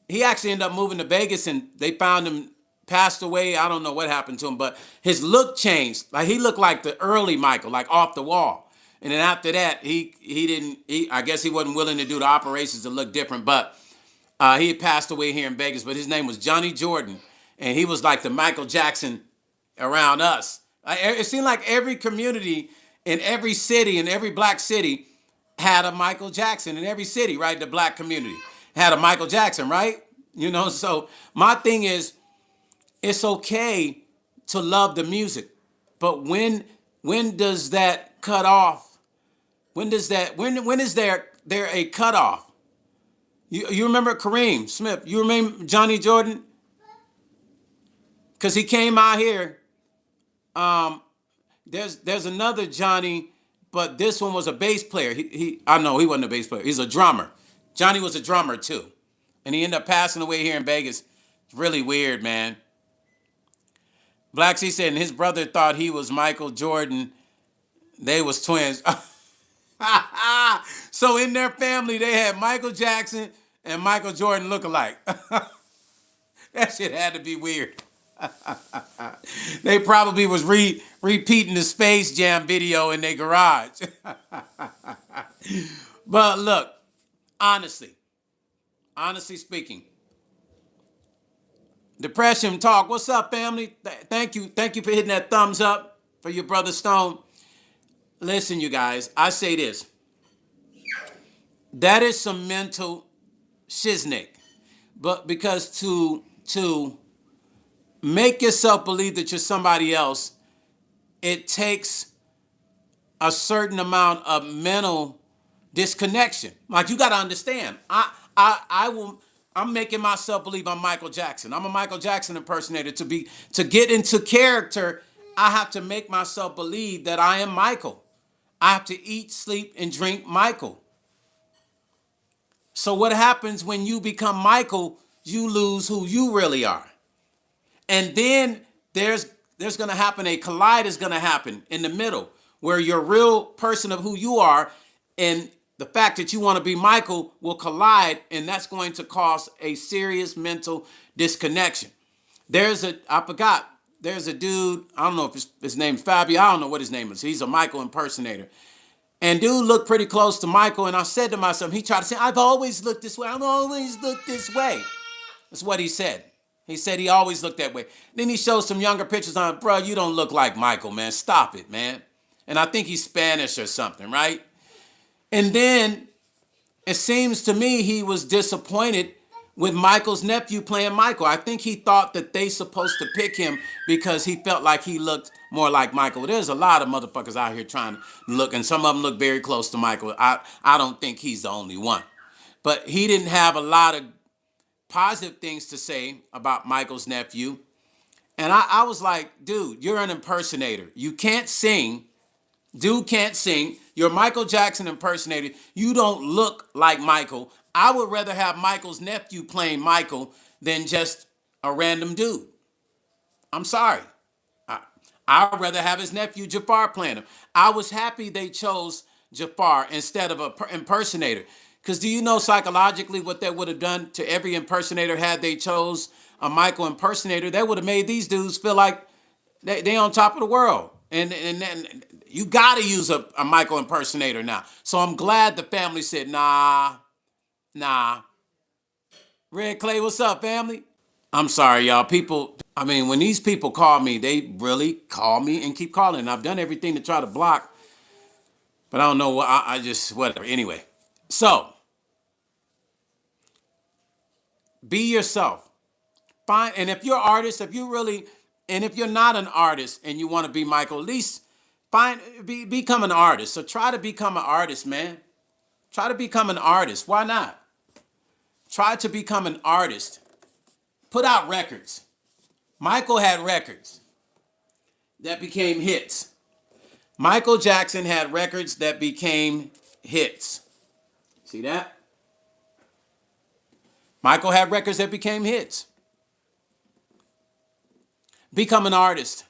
he actually ended up moving to Vegas and they found him passed away. I don't know what happened to him, but his look changed. Like he looked like the early Michael, like off the wall. And then after that, I guess he wasn't willing to do the operations to look different, but he had passed away here in Vegas, but his name was Johnny Jordan. And he was like the Michael Jackson around us. It seemed like every community in every city, in every black city, had a Michael Jackson. In every city, right? The black community had a Michael Jackson, right? So my thing is, it's okay to love the music, but when does that cut off? When is there a cutoff? You remember Kareem Smith? You remember Johnny Jordan? Because he came out here. There's another Johnny, but this one was a bass player. I know he wasn't a bass player. He's a drummer. Johnny was a drummer too, and he ended up passing away here in Vegas. It's really weird, man. Black C said, and his brother thought he was Michael Jordan. They was twins. So in their family, they had Michael Jackson and Michael Jordan look-alike. That shit had to be weird. They probably was repeating the Space Jam video in their garage. But look, honestly speaking, Depression Talk. What's up, family? Thank you for hitting that thumbs up for your brother Stone. Listen, you guys, I say this. That is some mental shiznick. But because to make yourself believe that you're somebody else, it takes a certain amount of mental disconnection. Like you got to understand, I'm making myself believe I'm Michael Jackson. I'm a Michael Jackson impersonator. To get into character, I have to make myself believe that I am Michael. I have to eat, sleep, and drink Michael. So what happens when you become Michael? You lose who you really are. And then there's going to happen, a collide is going to happen in the middle where your real person of who you are and the fact that you want to be Michael will collide, and that's going to cause a serious mental disconnection. There's a dude, I don't know if his name's Fabio, I don't know what his name is. He's a Michael impersonator. And dude looked pretty close to Michael, and I said to myself, he tried to say, I've always looked this way. I've always looked this way. That's what he said. He said he always looked that way. Then he showed some younger pictures on, bro, you don't look like Michael, man. Stop it, man. and I think he's Spanish or something, right? And then it seems to me he was disappointed with Michael's nephew playing Michael. I think he thought that they supposed to pick him because he felt like he looked more like Michael. There's a lot of motherfuckers out here trying to look, and some of them look very close to Michael. I don't think he's the only one. But he didn't have a lot of positive things to say about Michael's nephew. And I was like, dude, you're an impersonator. You can't sing. Dude can't sing. You're a Michael Jackson impersonator. You don't look like Michael. I would rather have Michael's nephew playing Michael than just a random dude. I'm sorry. I, I'd rather have his nephew Jafar playing him. I was happy they chose Jafar instead of an impersonator. Because do you know psychologically what that would have done to every impersonator had they chose a Michael impersonator? They would have made these dudes feel like they on top of the world. And then you got to use a Michael impersonator now. So I'm glad the family said, nah. Red Clay, what's up, family? I'm sorry, y'all. People, I mean, when these people call me, they really call me and keep calling. And I've done everything to try to block, but I don't know what, I just, whatever. Anyway, so be yourself. Fine. And if you're an artist, if you really, and if you're not an artist and you want to be Michael, at least become an artist. So try to become an artist, man. Try to become an artist. Why not? Try to become an artist. Put out records. Michael had records that became hits. Michael Jackson had records that became hits. See that? Michael had records that became hits. Become an artist.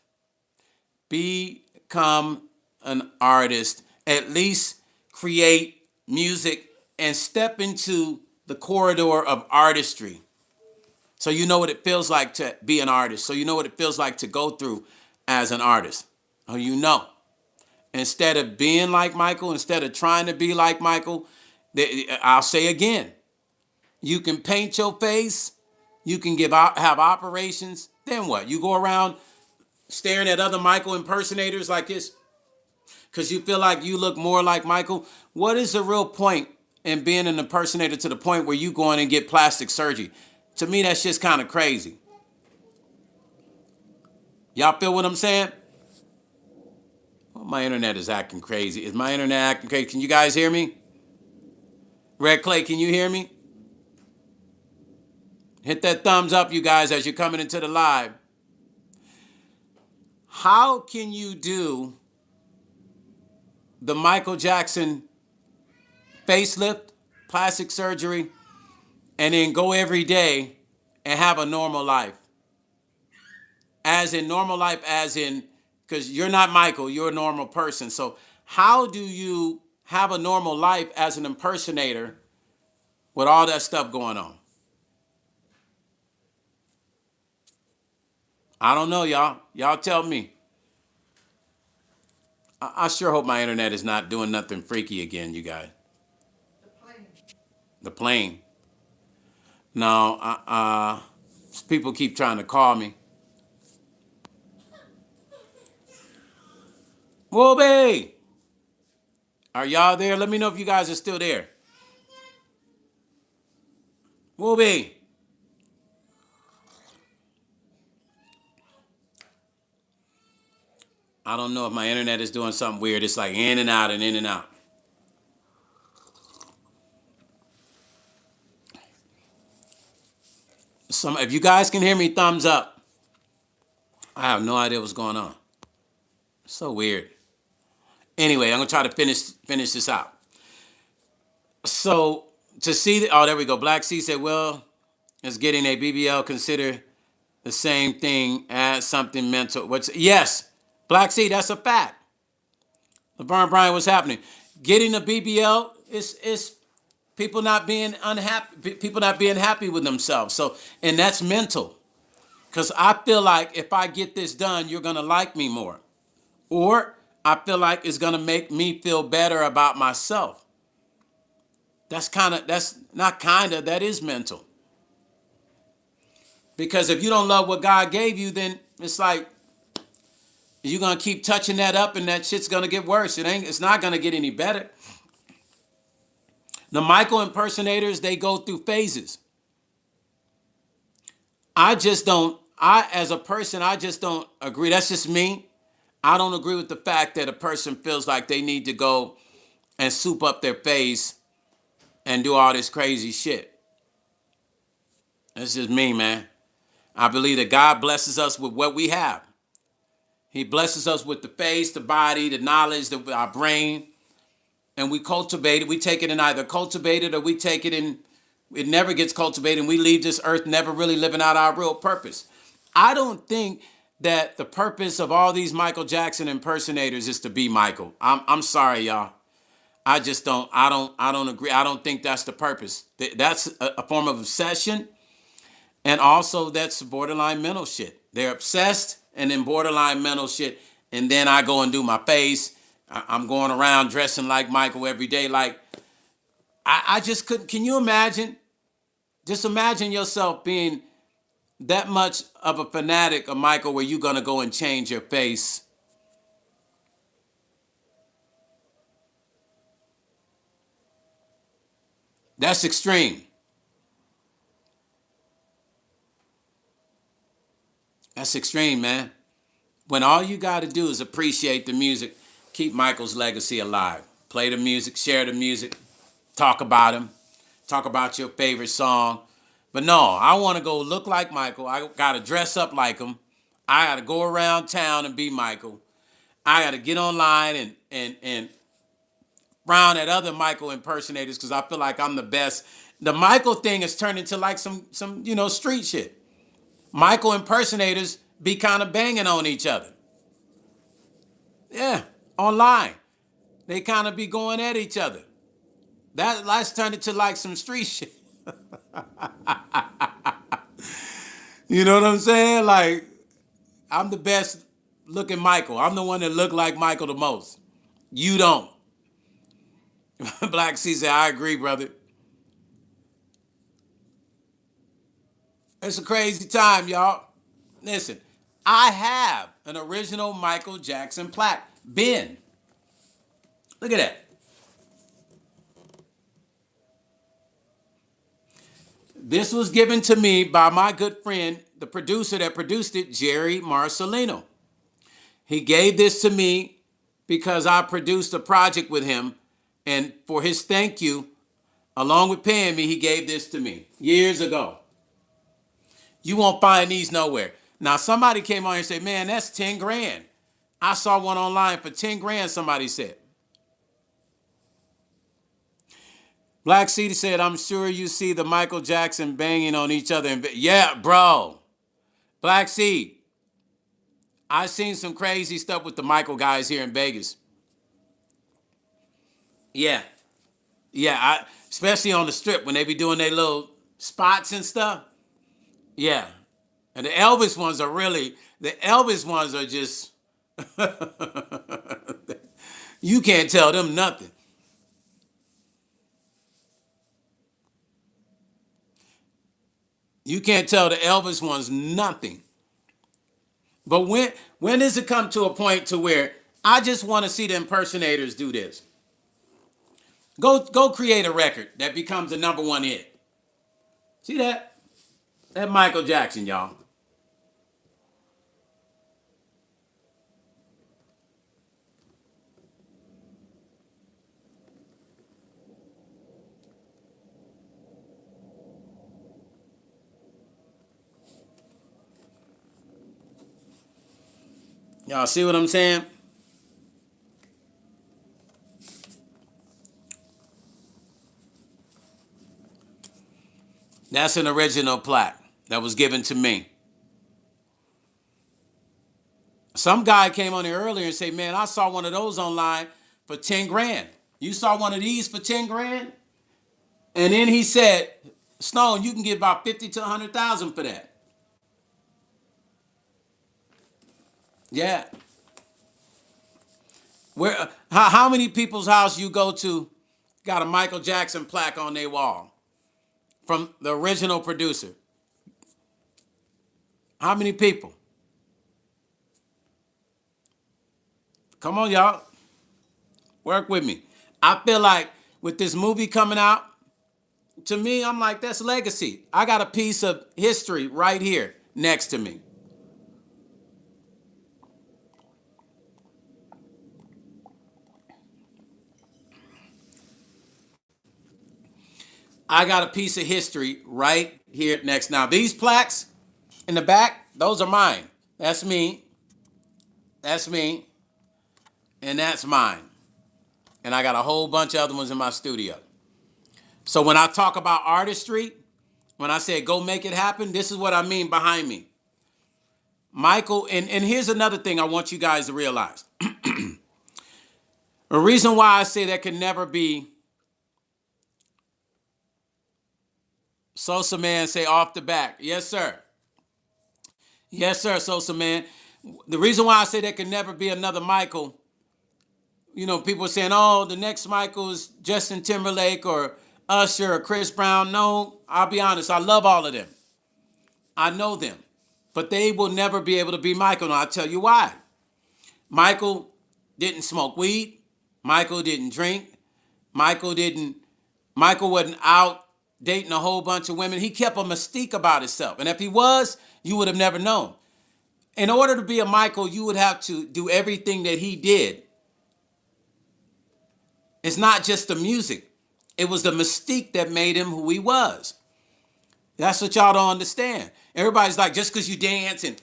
Become an artist. At least create music and step into the corridor of artistry. So you know what it feels like to be an artist. So you know what it feels like to go through as an artist. Oh, you know. Instead of being like Michael, instead of trying to be like Michael, I'll say again, you can paint your face, you can have operations, then what? You go around staring at other Michael impersonators like this because you feel like you look more like Michael. What is the real point in being an impersonator to the point where you go in and get plastic surgery? To me, that's just kind of crazy. Y'all feel what I'm saying? Well, my internet is acting crazy. Is my internet acting crazy? Can you guys hear me? Red Clay, can you hear me? Hit that thumbs up, you guys, as you're coming into the live. How can you do the Michael Jackson facelift, plastic surgery, and then go every day and have a normal life? As in normal life, as in, because you're not Michael, you're a normal person. So how do you have a normal life as an impersonator with all that stuff going on? I don't know, y'all. Y'all tell me. I sure hope my internet is not doing nothing freaky again, you guys. The plane. The plane. No, people keep trying to call me. Whoopee! Are y'all there? Let me know if you guys are still there. Whoopee! I don't know if my internet is doing something weird. It's like in and out and in and out. If you guys can hear me, thumbs up. I have no idea what's going on. It's so weird. Anyway, I'm gonna try to finish this out. So to see oh, there we go. Black C said, well, is getting a BBL considered the same thing as something mental? Yes, Black C, that's a fact. LeVern Bryant, what's happening? Getting a BBL is people not being unhappy, people not being happy with themselves. So, and that's mental. Because I feel like if I get this done, you're gonna like me more. Or I feel like it's gonna make me feel better about myself. That's not kinda, that is mental. Because if you don't love what God gave you, then it's like You're gonna keep touching that up, and that shit's gonna get worse. It's not gonna get any better. The Michael impersonators, they go through phases. I just don't. As a person, I just don't agree. That's just me. I don't agree with the fact that a person feels like they need to go and soup up their face and do all this crazy shit. That's just me, man. I believe that God blesses us with what we have. He blesses us with the face, the body, the knowledge, our brain, and we cultivate it. We take it and either cultivate it or we take it and it never gets cultivated, and we leave this earth never really living out our real purpose. I don't think that the purpose of all these Michael Jackson impersonators is to be Michael. I'm sorry, y'all. I just don't. I don't agree. I don't think that's the purpose. That's a form of obsession, and also that's borderline mental shit. They're obsessed and then borderline mental shit, and then I go and do my face. I'm going around dressing like Michael every day. Like I just couldn't. Can you imagine? Just imagine yourself being that much of a fanatic of Michael where you're gonna go and change your face. That's extreme. That's extreme, man. When all you got to do is appreciate the music, keep Michael's legacy alive. Play the music, share the music, talk about him, talk about your favorite song. But no, I want to go look like Michael. I got to dress up like him. I got to go around town and be Michael. I got to get online and frown at other Michael impersonators because I feel like I'm the best. The Michael thing has turned into like some street shit. Michael impersonators be kind of banging on each other. Yeah, online. They kind of be going at each other. That's turned into like some street shit. You know what I'm saying? Like, I'm the best looking Michael. I'm the one that look like Michael the most. You don't. Black C said, I agree, brother. It's a crazy time, y'all. Listen, I have an original Michael Jackson plaque. Ben, look at that. This was given to me by my good friend, the producer that produced it, Jerry Marcelino. He gave this to me because I produced a project with him, and for his thank you, along with paying me, he gave this to me years ago. You won't find these nowhere. Now, somebody came on here and said, man, that's 10 grand. I saw one online for 10 grand, somebody said. Black City said, I'm sure you see the Michael Jackson banging on each other. Yeah, bro. Black Seed, I've seen some crazy stuff with the Michael guys here in Vegas. Yeah. Yeah, especially on the strip when they be doing their little spots and stuff. Yeah. And the Elvis ones are really, the Elvis ones are just, you can't tell them nothing. You can't tell the Elvis ones nothing. But when does it come to a point to where I just want to see the impersonators do this? Go create a record that becomes a number one hit. See that? That Michael Jackson, y'all. Y'all see what I'm saying? That's an original plaque that was given to me. Some guy came on here earlier and said, man, I saw one of those online for 10 grand. You saw one of these for 10 grand? And then he said, Stone, you can get about 50 to 100,000 for that. Yeah. Where how many people's house you go to got a Michael Jackson plaque on their wall from the original producer? How many people? Come on, y'all. Work with me. I feel like with this movie coming out, to me, I'm like, that's legacy. I got a piece of history right here next to me. I got a piece of history right here next. Now, these plaques in the back, those are mine. That's me. That's me. And that's mine. And I got a whole bunch of other ones in my studio. So when I talk about artistry, when I say go make it happen, this is what I mean behind me. Michael, and here's another thing I want you guys to realize. The reason why I say that can never be Sosa Man say off the back. Yes, sir. Yes, sir, Sosa Man. The reason why I say there can never be another Michael, people are saying, oh, the next Michael is Justin Timberlake or Usher or Chris Brown. No, I'll be honest. I love all of them. I know them. But they will never be able to be Michael. And I'll tell you why. Michael didn't smoke weed. Michael didn't drink. Michael didn't. Michael wasn't out dating a whole bunch of women. He kept a mystique about himself. And if he was, you would have never known. In order to be a Michael, you would have to do everything that he did. It's not just the music. It was the mystique that made him who he was. That's what y'all don't understand. Everybody's like, just because you dancing,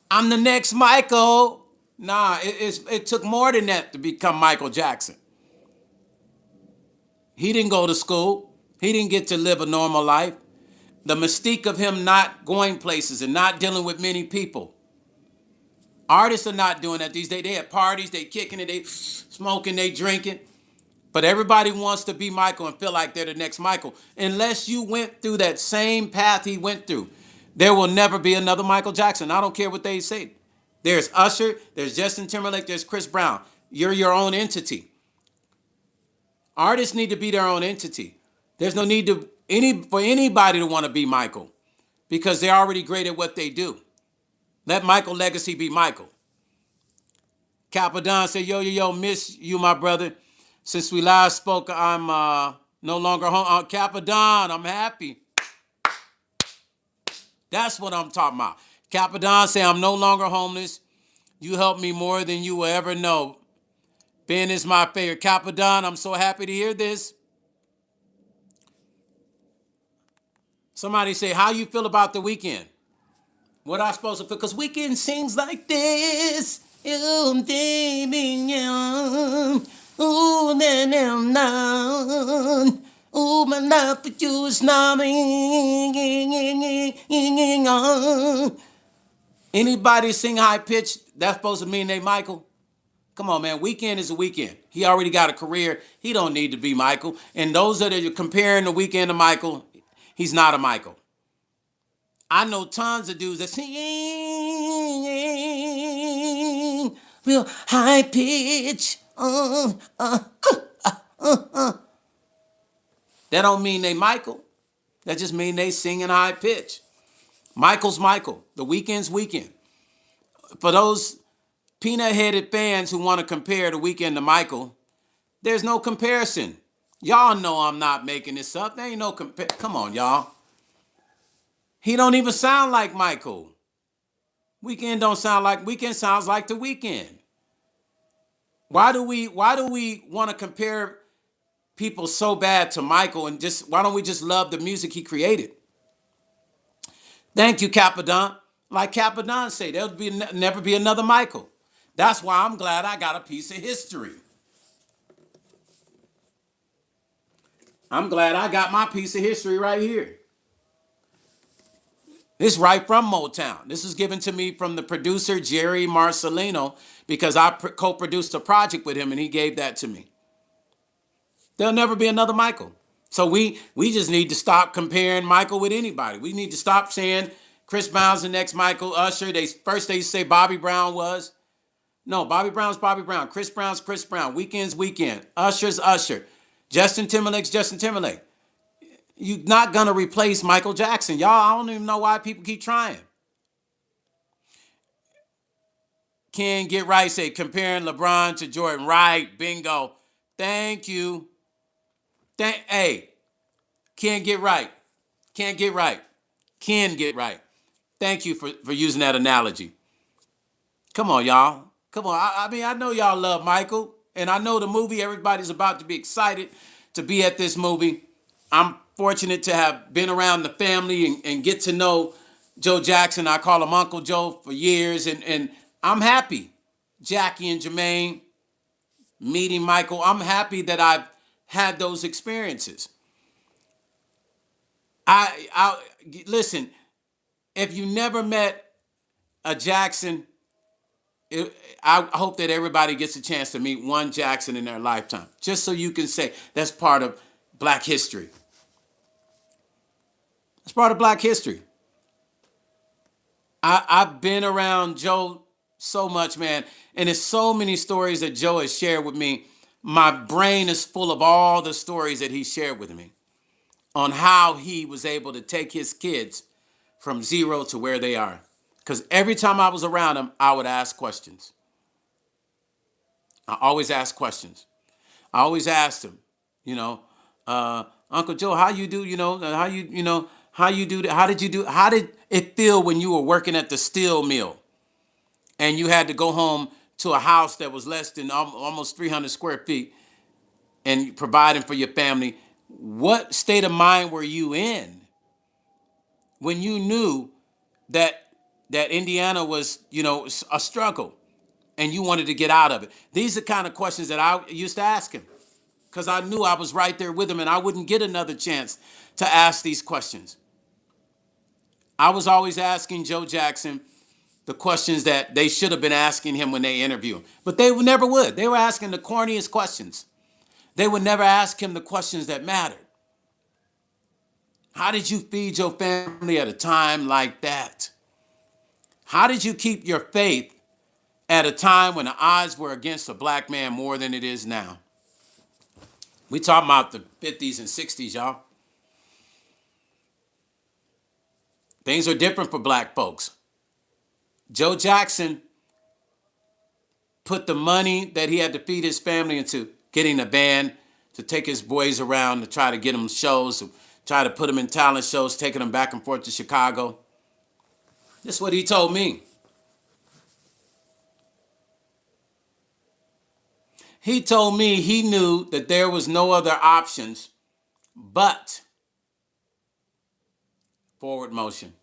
I'm the next Michael. Nah, it took more than that to become Michael Jackson. He didn't go to school. He didn't get to live a normal life. The mystique of him not going places and not dealing with many people. Artists are not doing that these days. They at parties, they kicking it, they smoking, they drinking. But everybody wants to be Michael and feel like they're the next Michael. Unless you went through that same path he went through, there will never be another Michael Jackson. I don't care what they say. There's Usher, there's Justin Timberlake, there's Chris Brown. You're your own entity. Artists need to be their own entity. There's no need for anybody to want to be Michael because they're already great at what they do. Let Michael legacy be Michael. Capadon said, yo, miss you, my brother. Since we last spoke, I'm no longer home. Capadon, I'm happy. That's what I'm talking about. Capadon said, I'm no longer homeless. You helped me more than you will ever know. Ben is my favorite. Capadon, I'm so happy to hear this. Somebody say, how you feel about the weekend? What I supposed to feel? Because weekend sings like this. Ooh, baby, ooh, ooh, my love for you is not. Anybody sing high pitch? That's supposed to mean they Michael. Come on, man. Weekend is a weekend. He already got a career. He don't need to be Michael. And those that are comparing the weekend to Michael, he's not a Michael. I know tons of dudes that sing real high pitch. That don't mean they Michael. That just mean they singing high pitch. Michael's Michael. The weekend's weekend. For those peanut-headed fans who want to compare the weekend to Michael, there's no comparison. Y'all know I'm not making this up. There ain't no come on, y'all. He don't even sound like Michael. Weekend sounds like the weekend. Why do we want to compare people so bad to Michael and why don't we just love the music he created? Thank you, Capadon. Like Capadon say, there'll never be another Michael. That's why I'm glad I got a piece of history. I'm glad I got my piece of history right here. This is right from Motown. This is given to me from the producer, Jerry Marcelino, because I co-produced a project with him and he gave that to me. There'll never be another Michael. So we just need to stop comparing Michael with anybody. We need to stop saying Chris Brown's the next Michael. Usher, they say Bobby Brown was. No, Bobby Brown's Bobby Brown. Chris Brown's Chris Brown. Weekend's Weekend. Usher's Usher. Justin Timberlake's Justin Timberlake. You're not going to replace Michael Jackson. Y'all, I don't even know why people keep trying. Ken, get right. Say comparing LeBron to Jordan. Right. Bingo. Thank you. Hey, Ken, get right. Ken, get right. Ken, get right. Thank you for using that analogy. Come on, y'all. Come on. I mean, I know y'all love Michael, and I know the movie. Everybody's about to be excited to be at this movie. I'm fortunate to have been around the family and get to know Joe Jackson. I call him Uncle Joe for years, and I'm happy. Jackie and Jermaine meeting Michael. I'm happy that I've had those experiences. I listen. If you never met a Jackson, I hope that everybody gets a chance to meet one Jackson in their lifetime, just so you can say that's part of Black history. It's part of Black history. I've been around Joe so much, man, and there's so many stories that Joe has shared with me. My brain is full of all the stories that he shared with me on how he was able to take his kids from zero to where they are. Because every time I was around him, I would ask questions. I always ask questions. I always asked him, you know, Uncle Joe, how you do, how you do that? How did it feel when you were working at the steel mill and you had to go home to a house that was less than almost 300 square feet and providing for your family? What state of mind were you in when you knew that Indiana was, a struggle and you wanted to get out of it? These are the kind of questions that I used to ask him, because I knew I was right there with him and I wouldn't get another chance to ask these questions. I was always asking Joe Jackson the questions that they should have been asking him when they interview him, but they never would. They were asking the corniest questions. They would never ask him the questions that mattered. How did you feed your family at a time like that? How did you keep your faith at a time when the odds were against a Black man more than it is now? We talking about the 50s and 60s, y'all. Things are different for Black folks. Joe Jackson put the money that he had to feed his family into getting a band to take his boys around to try to get them shows, to try to put them in talent shows, taking them back and forth to Chicago. This is what he told me. He told me he knew that there was no other options but forward motion.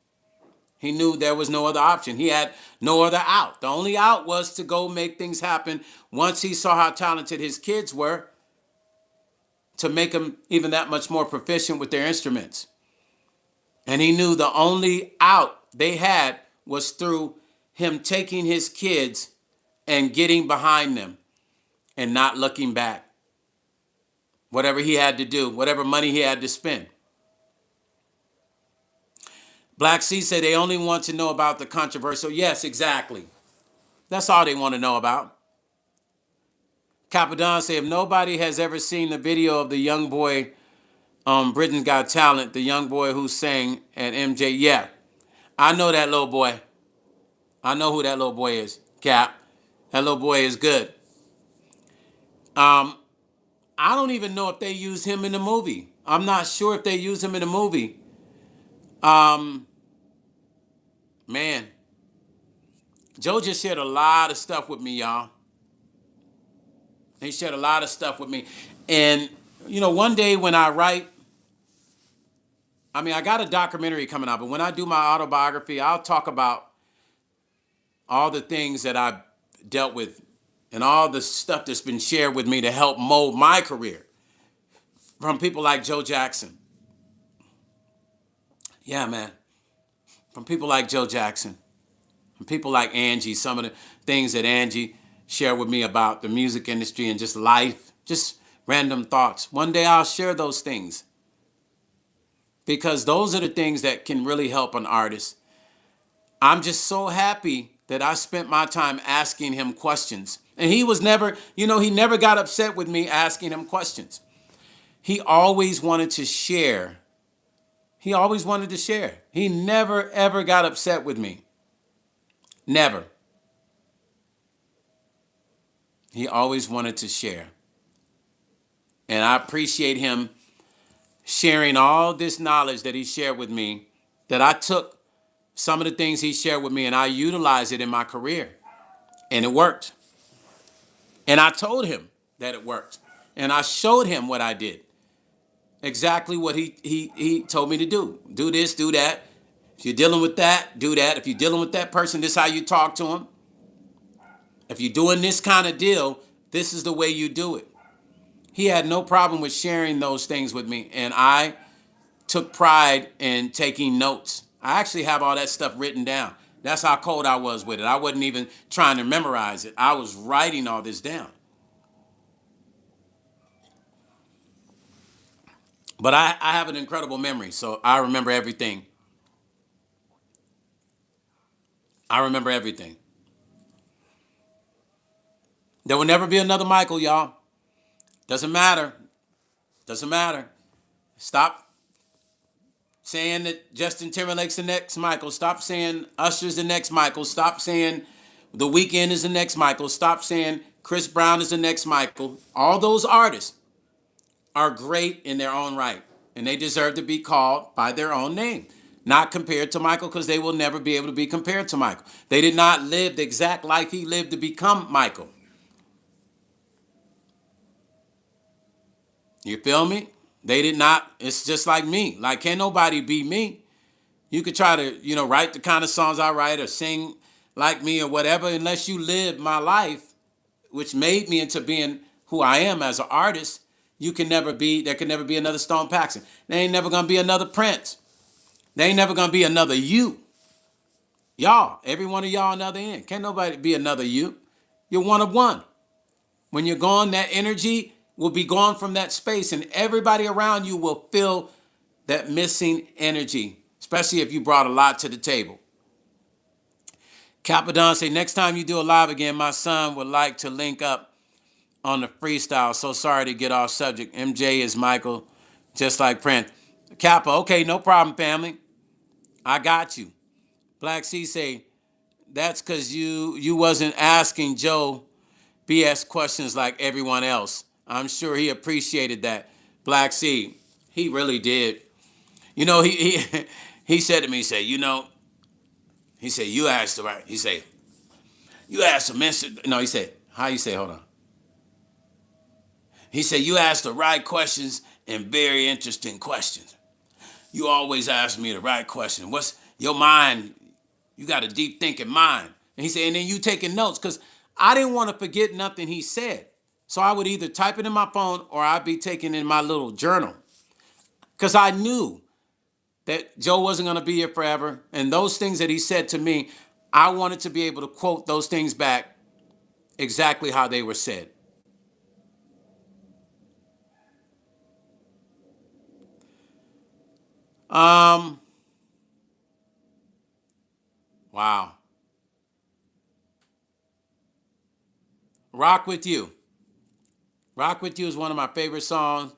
He knew there was no other option. He had no other out. The only out was to go make things happen once he saw how talented his kids were, to make them even that much more proficient with their instruments. And he knew the only out they had was through him taking his kids and getting behind them and not looking back. Whatever he had to do, whatever money he had to spend. Black C said they only want to know about the controversial. Yes, exactly. That's all they want to know about. Capadon said if nobody has ever seen the video of the young boy Britain's Got Talent, the young boy who sang at MJ, yeah, I know that little boy. I know who that little boy is, Cap. That little boy is good. I don't even know if they use him in the movie. I'm not sure if they use him in the movie. Man, Joe just shared a lot of stuff with me, y'all. He shared a lot of stuff with me. And, one day when I write, I got a documentary coming out, but when I do my autobiography, I'll talk about all the things that I've dealt with and all the stuff that's been shared with me to help mold my career from people like Joe Jackson. Yeah, man. From people like Joe Jackson. From people like Angie. Some of the things that Angie shared with me about the music industry and just life. Just random thoughts. One day I'll share those things, because those are the things that can really help an artist. I'm just so happy that I spent my time asking him questions. And he was never, he never got upset with me asking him questions. He always wanted to share. He always wanted to share. He never, ever got upset with me. Never. He always wanted to share. And I appreciate him sharing all this knowledge that he shared with me, that I took some of the things he shared with me and I utilized it in my career. And it worked. And I told him that it worked. And I showed him what I did. Exactly what he told me to do. Do this, do that. If you're dealing with that, do that. If you're dealing with that person, this is how you talk to them. If you're doing this kind of deal, this is the way you do it. He had no problem with sharing those things with me. And I took pride in taking notes. I actually have all that stuff written down. That's how cold I was with it. I wasn't even trying to memorize it. I was writing all this down. But I have an incredible memory, so I remember everything. I remember everything. There will never be another Michael, y'all. Doesn't matter. Doesn't matter. Stop saying that Justin Timberlake's the next Michael. Stop saying Usher's the next Michael. Stop saying The Weeknd is the next Michael. Stop saying Chris Brown is the next Michael. All those artists are great in their own right, and they deserve to be called by their own name. Not compared to Michael, because they will never be able to be compared to Michael. They did not live the exact life he lived to become Michael. You feel me? They did not. It's just like me. Like, can't nobody be me. You could try to, write the kind of songs I write or sing like me or whatever, unless you live my life, which made me into being who I am as an artist. There can never be another Stone Paxton. There ain't never gonna be another Prince. There ain't never gonna be another you. Y'all, every one of y'all on the other end. Can't nobody be another you. You're one of one. When you're gone, that energy will be gone from that space, and everybody around you will feel that missing energy, especially if you brought a lot to the table. Capadon say, next time you do a live again, my son would like to link up on the freestyle. So sorry to get off subject. MJ is Michael, just like Prince. Kappa, okay, no problem, family. I got you. Black C say, that's because you wasn't asking Joe BS questions like everyone else. I'm sure he appreciated that. Black C, he really did. He he said to me, he said, you asked the right. He said, you asked the minister. No, he said, how you say, hold on. He said, you asked the right questions and very interesting questions. You always ask me the right question. What's your mind? You got a deep thinking mind. And he said, and then you taking notes, because I didn't want to forget nothing he said. So I would either type it in my phone or I'd be taking it in my little journal. Because I knew that Joe wasn't going to be here forever. And those things that he said to me, I wanted to be able to quote those things back exactly how they were said. Wow. Rock With You. Rock With You is one of my favorite songs.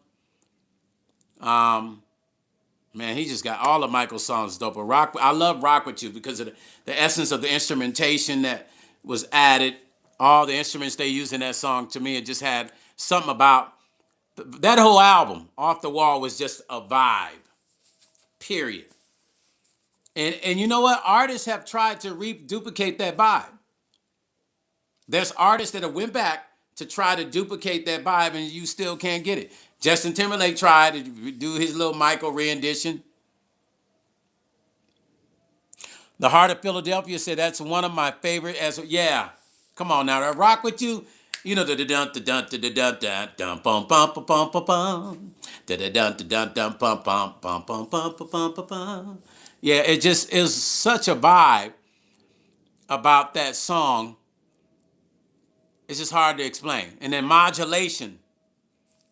Man, he just got all of Michael's songs dope. But I love Rock With You because of the essence of the instrumentation that was added. All the instruments they used in that song, to me, it just had something about that whole album. Off the Wall was just a vibe. Period. And you know what? Artists have tried to duplicate that vibe. There's artists that have went back to try to duplicate that vibe, and you still can't get it. Justin Timberlake tried to do his little Michael rendition. The Heart of Philadelphia said that's one of my favorite. Yeah, come on now, Rock With You. The dun dun dun dun dun dun dun bum bum bum bum bum bum dun dun dun dun bum bum bum bum bum bum bum bum. Yeah, it just is such a vibe about that song. It's just hard to explain. And then modulation.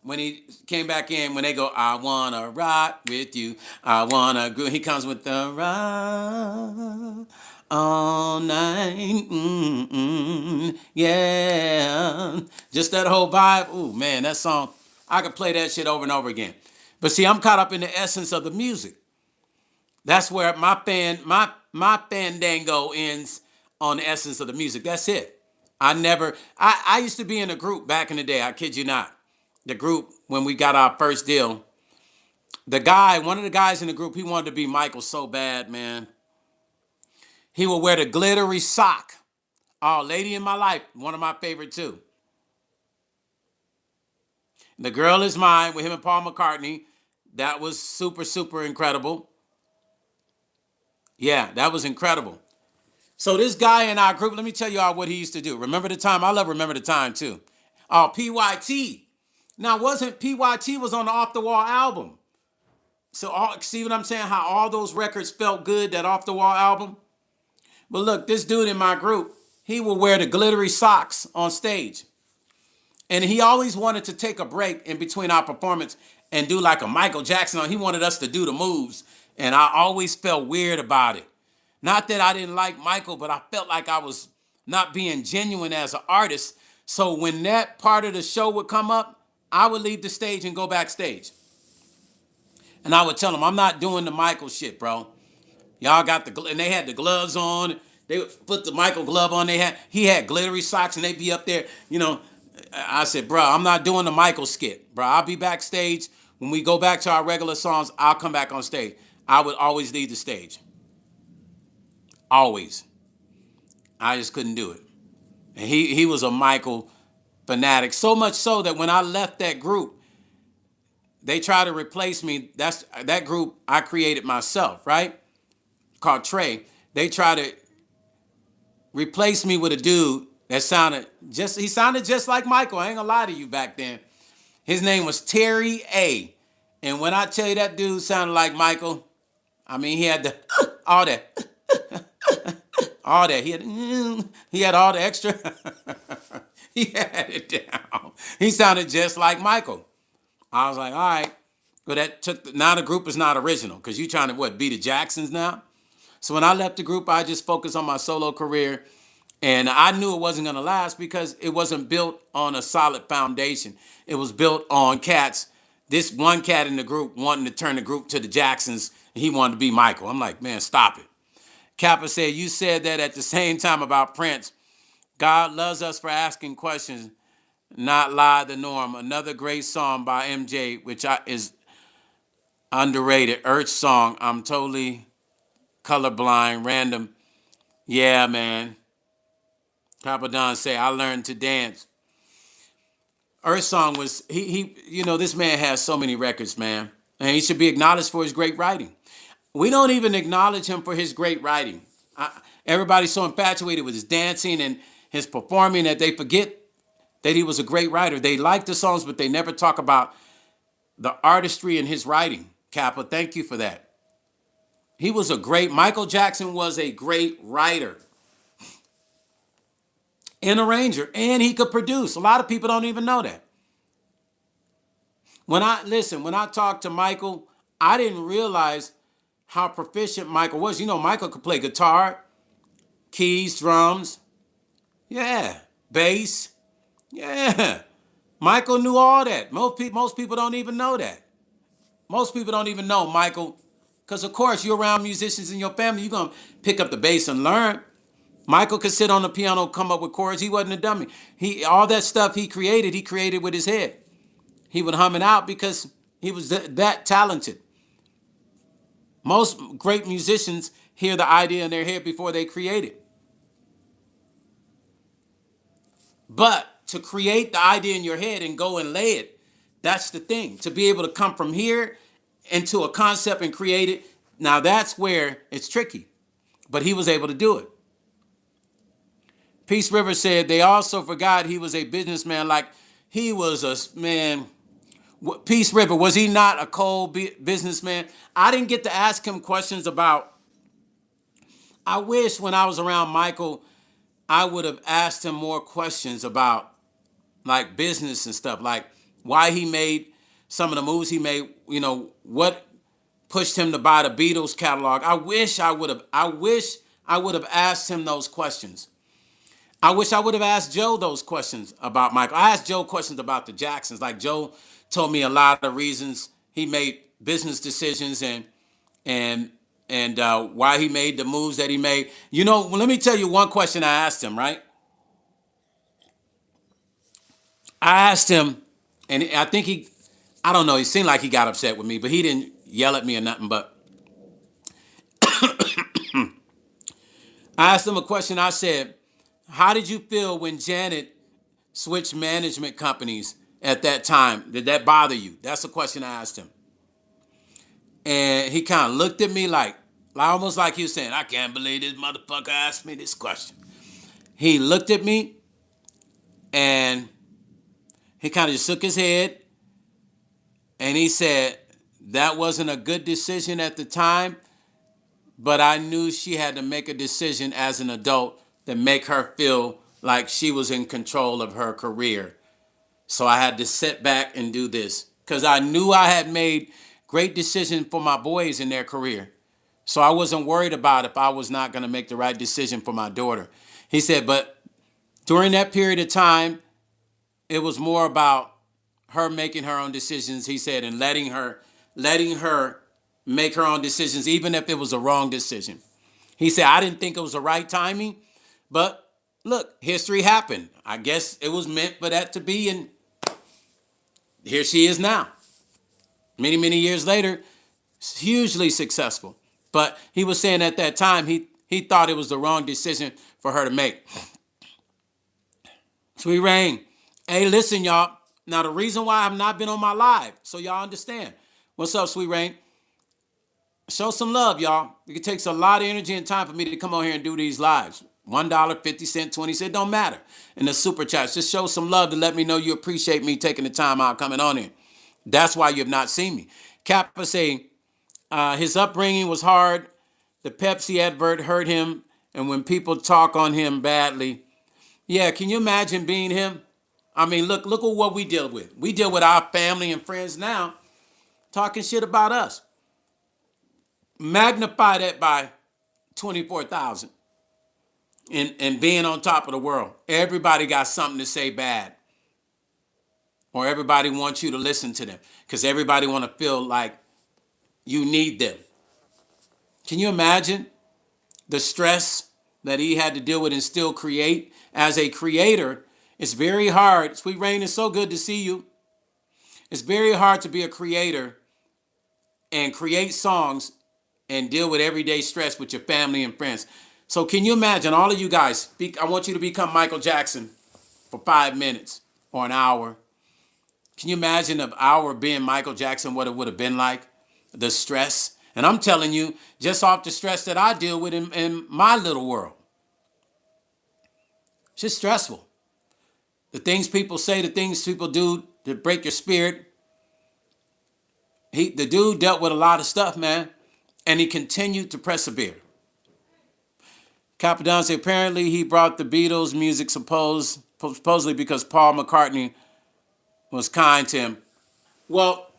When he came back in, when they go, I wanna rock with you, I wanna go, he comes with the rock all night, yeah. Just that whole vibe. Ooh, man, that song, I could play that shit over and over again. But see, I'm caught up in the essence of the music. That's where my fandango ends on the essence of the music. That's it. I used to be in a group back in the day. I kid you not. The group, when we got our first deal, one of the guys in the group, he wanted to be Michael so bad, man. He would wear the glittery sock. Oh, Lady in My Life, one of my favorite too. The Girl Is Mine with him and Paul McCartney. That was super, super incredible. Yeah, that was incredible. So this guy in our group, let me tell you all what he used to do. Remember the Time? I love Remember the Time too. Oh, PYT. Now, wasn't PYT was on the Off the Wall album? So see what I'm saying? How all those records felt good, that Off the Wall album? But look, this dude in my group, he will wear the glittery socks on stage. And he always wanted to take a break in between our performance and do like a Michael Jackson. He wanted us to do the moves. And I always felt weird about it. Not that I didn't like Michael, but I felt like I was not being genuine as an artist. So when that part of the show would come up, I would leave the stage and go backstage. And I would tell them, I'm not doing the Michael shit, bro. Y'all got and they had the gloves on. They would put the Michael glove on. He had glittery socks, and they'd be up there. I said, bro, I'm not doing the Michael skit, bro. I'll be backstage when we go back to our regular songs. I'll come back on stage. I would always leave the stage, always. I just couldn't do it. And he was a Michael fanatic, so much so that when I left that group, they tried to replace me. That group I created myself, right? Called Trey. They tried to replace me with a dude that he sounded just like Michael. I ain't gonna lie to you back then. His name was Terry A. And when I tell you that dude sounded like Michael, I mean he had the all that. All that. He had all the extra. He had it down. He sounded just like Michael. I was like, all right. But now the group is not original because you trying to be the Jacksons now? So when I left the group, I just focused on my solo career. And I knew it wasn't going to last because it wasn't built on a solid foundation. It was built on cats. This one cat in the group wanting to turn the group to the Jacksons. And he wanted to be Michael. I'm like, man, stop it. Kappa said, you said that at the same time about Prince. God loves us for asking questions, not lie the norm. Another great song by MJ, which is underrated. Earth song. I'm totally colorblind, random. Yeah, man. Papa Don say, I learned to dance. Earth song was, this man has so many records, man. And he should be acknowledged for his great writing. We don't even acknowledge him for his great writing. Everybody's so infatuated with his dancing and his performing that they forget that he was a great writer. They like the songs, but they never talk about the artistry in his writing. Kappa, thank you for that. Michael Jackson was a great writer and arranger, and he could produce. A lot of people don't even know that. When I talked to Michael, I didn't realize how proficient Michael was. Michael could play guitar, keys, drums, yeah, bass, yeah. Michael knew all that. Most people don't even know that. Most people don't even know Michael, because of course you're around musicians in your family. You're gonna pick up the bass and learn. Michael could sit on the piano, come up with chords. He wasn't a dummy. All that stuff he created with his head. He would hum it out because he was that talented. Most great musicians hear the idea in their head before they create it. But to create the idea in your head and go and lay it, that's the thing. To be able to come from here into a concept and create it, now that's where it's tricky. But he was able to do it. Peace River said they also forgot he was a businessman. Like he was a man. Peace River, was he not a cold businessman? I didn't get to ask him questions about. I wish when I was around Michael, I would have asked him more questions about like business and stuff, like why he made some of the moves he made. What pushed him to buy the Beatles catalog. I wish I would have asked him those questions. I wish I would have asked Joe those questions about Michael. I asked Joe questions about the Jacksons. Like Joe told me a lot of reasons he made business decisions and why he made the moves that he made. Let me tell you one question I asked him, right? I asked him, and I think I don't know, he seemed like he got upset with me, but he didn't yell at me or nothing. But I asked him a question. I said, how did you feel when Janet switched management companies at that time? Did that bother you? That's the question I asked him. And he kind of looked at me like almost like he was saying, I can't believe this motherfucker asked me this question. He looked at me and he kind of just shook his head and he said, that wasn't a good decision at the time, but I knew she had to make a decision as an adult to make her feel like she was in control of her career. So I had to sit back and do this because I knew I had made great decisions for my boys in their career. So I wasn't worried about if I was not going to make the right decision for my daughter. He said, but during that period of time, it was more about her making her own decisions, he said, and letting her make her own decisions, even if it was a wrong decision. He said, I didn't think it was the right timing, but look, history happened. I guess it was meant for that to be, and here she is now. Many, many years later, hugely successful. But he was saying at that time, he thought it was the wrong decision for her to make. Sweet Rain. Hey, listen, y'all. Now, the reason why I've not been on my live, so y'all understand. What's up, Sweet Rain? Show some love, y'all. It takes a lot of energy and time for me to come on here and do these lives. $1, 50 cents, 20 cents, don't matter. And the super chats, just show some love to let me know you appreciate me taking the time out coming on here. That's why you have not seen me. Kappa say his upbringing was hard. The Pepsi advert hurt him, and when people talk on him badly, yeah, can you imagine being him? I mean, look at what we deal with. We deal with our family and friends now talking shit about us. Magnify that by 24,000 and being on top of the world. Everybody got something to say bad. Or everybody wants you to listen to them because everybody want to feel like you need them. Can you imagine the stress that he had to deal with and still create? As a creator, it's very hard. Sweet Rain, it's so good to see you. It's very hard to be a creator and create songs and deal with everyday stress with your family and friends. So can you imagine, all of you guys, I want you to become Michael Jackson for 5 minutes or an hour. Can you imagine an hour being Michael Jackson, what it would have been like? The stress. And I'm telling you, just off the stress that I deal with in my little world. It's just stressful. The things people say, the things people do to break your spirit. The dude dealt with a lot of stuff, man. And he continued to persevere. Capadon said apparently he brought the Beatles music supposedly because Paul McCartney was kind to him. Well,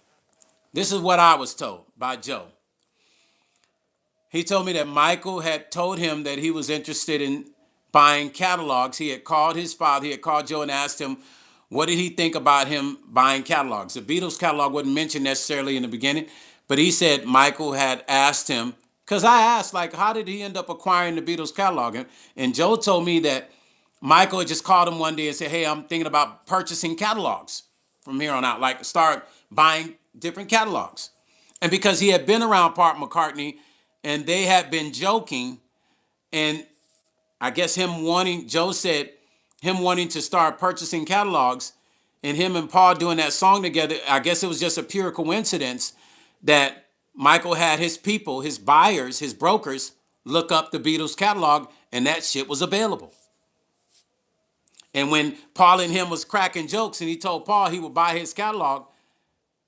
this is what I was told by Joe. He told me that Michael had told him that he was interested in buying catalogs. He had called his father, he had called Joe and asked him, what did he think about him buying catalogs? The Beatles catalog wasn't mentioned necessarily in the beginning, but he said Michael had asked him, because I asked, like, how did he end up acquiring the Beatles catalog? And Joe told me that Michael had just called him one day and said, hey, I'm thinking about purchasing catalogs from here on out, like start buying different catalogs. And because he had been around Paul McCartney and they had been joking, and I guess Joe said, him wanting to start purchasing catalogs and him and Paul doing that song together, I guess it was just a pure coincidence that Michael had his people, his buyers, his brokers, look up the Beatles catalog and that shit was available. And when Paul and him was cracking jokes and he told Paul he would buy his catalog,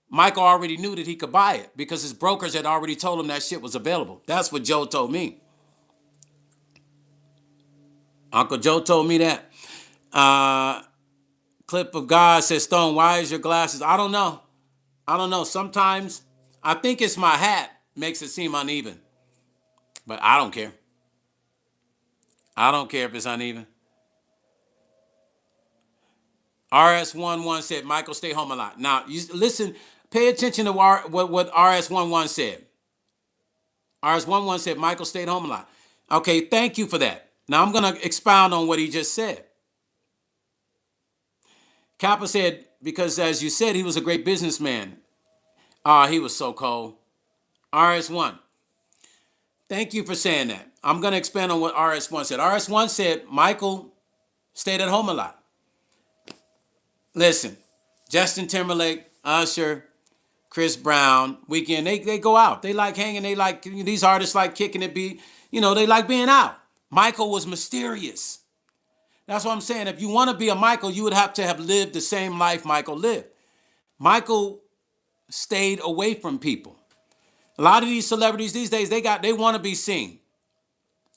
Michael already knew that he could buy it because his brokers had already told him that shit was available. That's what Joe told me. Uncle Joe told me that. Clip of God says, Stone, why is your glasses? I don't know. Sometimes I think it's my hat makes it seem uneven. But I don't care. I don't care if it's uneven. RS11 said, Michael, stay home a lot. Now, you listen, pay attention to what RS11 said. RS11 said, Michael stayed home a lot. Okay, thank you for that. Now I'm going to expound on what he just said. Kappa said, because as you said, he was a great businessman. Ah, he was so cold. RS1, thank you for saying that. I'm going to expand on what RS1 said. RS1 said Michael stayed at home a lot. Listen, Justin Timberlake, Usher, Chris Brown, Weekend, they go out. They like hanging. They like, these artists like kicking it. They like being out. Michael was mysterious. That's what I'm saying. If you want to be a Michael, you would have to have lived the same life Michael lived. Michael stayed away from people. A lot of these celebrities these days, they want to be seen.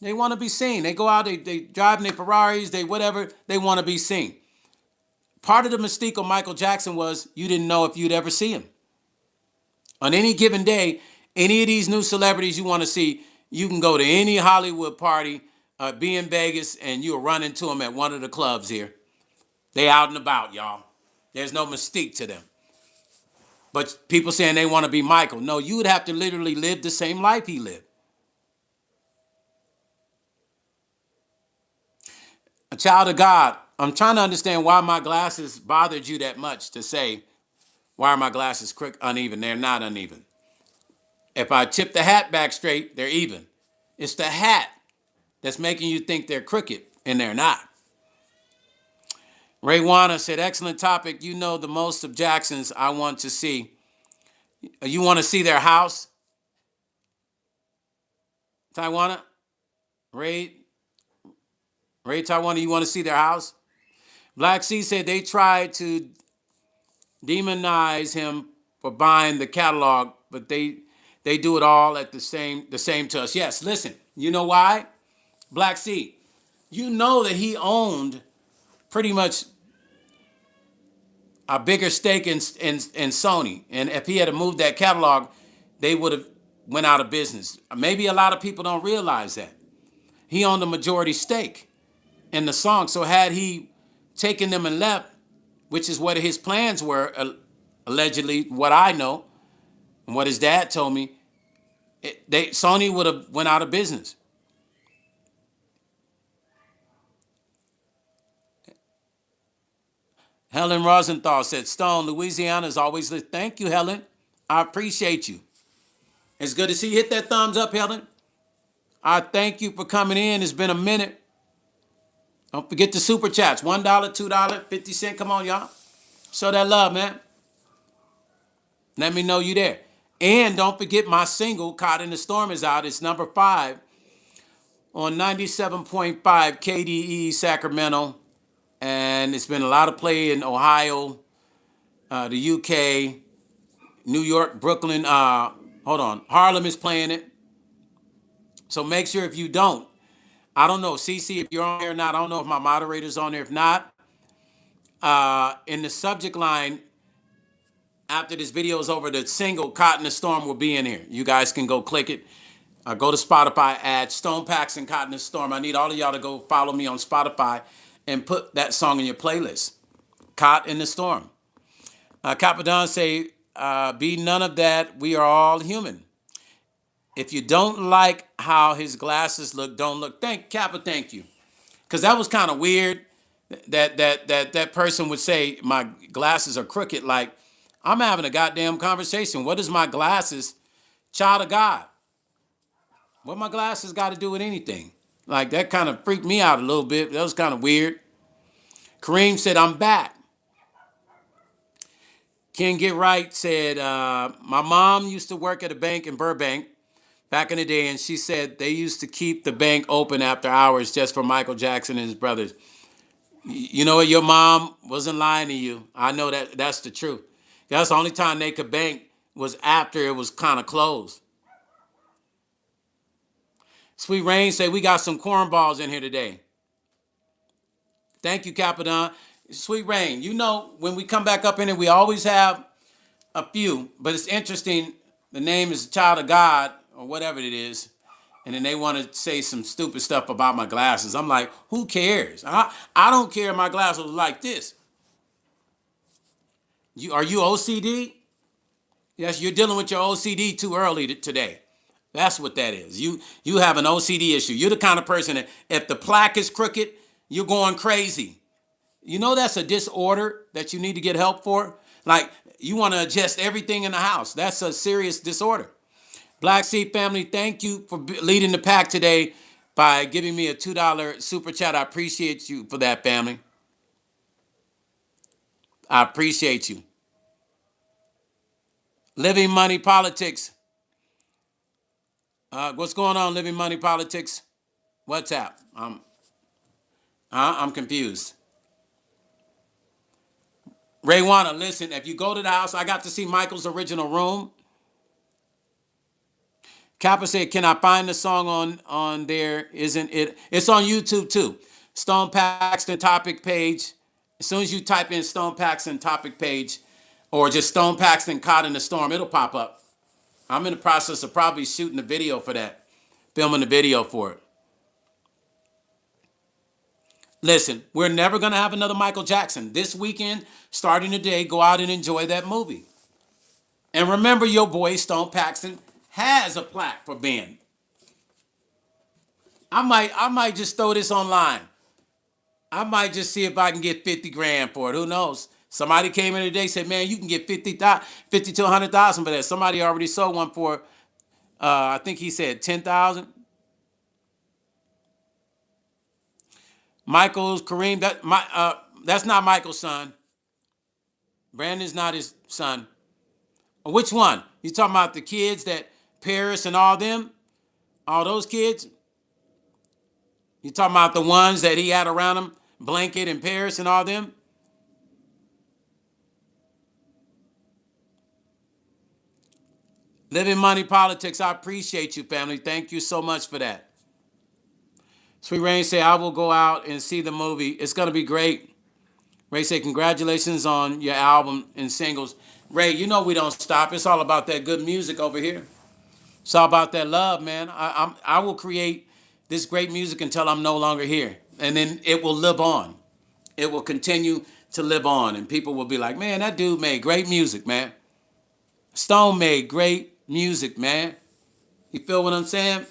They want to be seen. They go out, they drive in their Ferraris, they whatever, they want to be seen. Part of the mystique of Michael Jackson was you didn't know if you'd ever see him. On any given day, any of these new celebrities you want to see, you can go to any Hollywood party, be in Vegas, and you'll run into them at one of the clubs here. They out and about, y'all. There's no mystique to them. But people saying they want to be Michael. No, you would have to literally live the same life he lived. A child of God, I'm trying to understand why my glasses bothered you that much to say, why are my glasses uneven? They're not uneven. If I tip the hat back straight, they're even. It's the hat that's making you think they're crooked, and they're not. Ray Wana said, excellent topic. You know the most of Jacksons I want to see. You want to see their house? Taiwana? Ray Taiwana, you want to see their house? Black Sea said they tried to demonize him for buying the catalog, but they do it all at the same to us. Yes, listen, you know why? Black Sea, you know that he owned pretty much a bigger stake in Sony, and if he had moved that catalog, they would have went out of business. Maybe a lot of people don't realize that he owned a majority stake in the song. So had he taken them and left, which is what his plans were, allegedly, what I know, and what his dad told me, Sony would have went out of business. Helen Rosenthal said, Stone, Louisiana is always lit. Thank you, Helen. I appreciate you. It's good to see you. Hit that thumbs up, Helen. I thank you for coming in. It's been a minute. Don't forget the super chats. $1, $2, 50 cents. Come on, y'all. Show that love, man. Let me know you there. And don't forget my single, Caught in the Storm, is out. It's number 5 on 97.5 KDE Sacramento. And it's been a lot of play in Ohio, the UK, New York, Brooklyn. Harlem is playing it. So make sure if you don't, I don't know, CC, if you're on here or not. I don't know if my moderator's on there. If not, in the subject line, after this video is over, the single Caught in the Storm will be in here. You guys can go click it. Go to Spotify, add Stone Paxton Caught in the Storm. I need all of y'all to go follow me on Spotify and put that song in your playlist. Caught in the Storm. Capadon say, be none of that. We are all human. If you don't like how his glasses look, don't look. Thank you. Because that was kind of weird that person would say my glasses are crooked. Like, I'm having a goddamn conversation. What is my glasses, child of God? What my glasses got to do with anything? Like, that kind of freaked me out a little bit. That was kind of weird. Kareem said, I'm back. Ken Get Right said, my mom used to work at a bank in Burbank back in the day, and she said they used to keep the bank open after hours just for Michael Jackson and his brothers. You know what? Your mom wasn't lying to you. I know that's the truth. That's the only time they could bank was after it was kind of closed. Sweet Rain said, we got some cornballs in here today. Thank you, Capadon. Sweet Rain, you know, when we come back up in it, we always have a few, but it's interesting. The name is Child of God or whatever it is. And then they want to say some stupid stuff about my glasses. I'm like, who cares? I don't care if my glasses are like this. Are you OCD? Yes, you're dealing with your OCD too early today. That's what that is. You have an OCD issue. You're the kind of person that if the plaque is crooked, you're going crazy. You know that's a disorder that you need to get help for? Like you want to adjust everything in the house. That's a serious disorder. Black Seed family, thank you for leading the pack today by giving me a $2 super chat. I appreciate you for that, family. I appreciate you. Living Money Politics. What's going on, Living Money Politics? What's up? I'm confused. Ray Wanna, listen, if you go to the house, I got to see Michael's original room. Kappa said, can I find the song on there? Isn't it? It's on YouTube too. Stone Paxton topic page. As soon as you type in Stone Paxton topic page or just Stone Paxton caught in the storm, it'll pop up. I'm in the process of probably shooting a video for that, filming the video for it. Listen, we're never going to have another Michael Jackson. This weekend, starting today, go out and enjoy that movie. And remember, your boy Stone Paxton has a plaque for Ben. I might just throw this online. I might just see if I can get 50 grand for it. Who knows? Somebody came in today, said, man, you can get 50 to 100,000 for that. Somebody already sold one for, I think he said 10,000. Michael's Kareem, that's not Michael's son. Brandon's not his son. Which one? You talking about the kids that Paris and all them? All those kids? You talking about the ones that he had around him? Blanket and Paris and all them? Living Money Politics, I appreciate you, family. Thank you so much for that. Sweet Rain say, I will go out and see the movie. It's going to be great. Ray say, congratulations on your album and singles. Ray, you know we don't stop. It's all about that good music over here. It's all about that love, man. I will create this great music until I'm no longer here. And then it will live on. It will continue to live on. And people will be like, man, that dude made great music, man. Stone made great music, man. You feel what I'm saying?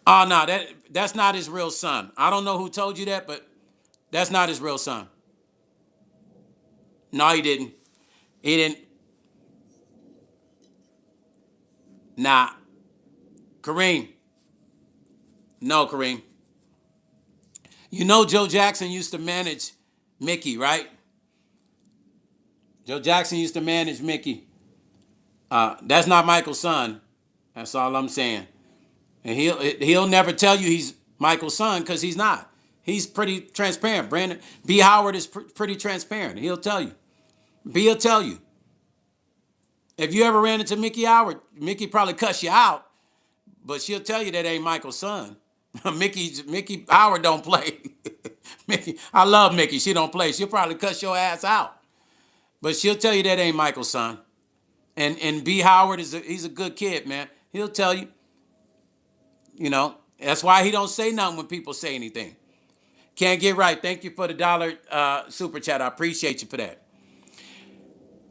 Oh, no, that's not his real son. I don't know who told you that, but that's not his real son. No, he didn't. He didn't. Nah. Kareem. No, Kareem. You know Joe Jackson used to manage Mickey, right? Joe Jackson used to manage Mickey. That's not Michael's son. That's all I'm saying. And he'll never tell you he's Michael's son because he's not. He's pretty transparent. Brandon B. Howard is pretty transparent. He'll tell you. B will tell you. If you ever ran into Mickey Howard, Mickey probably cuss you out, but she'll tell you that ain't Michael's son. Mickey Howard don't play. Mickey, I love Mickey. She don't play. She'll probably cuss your ass out, but she'll tell you that ain't Michael's son. And B. Howard he's a good kid, man. He'll tell you. You know, that's why he don't say nothing when people say anything. Can't get right. Thank you for the dollar super chat. I appreciate you for that.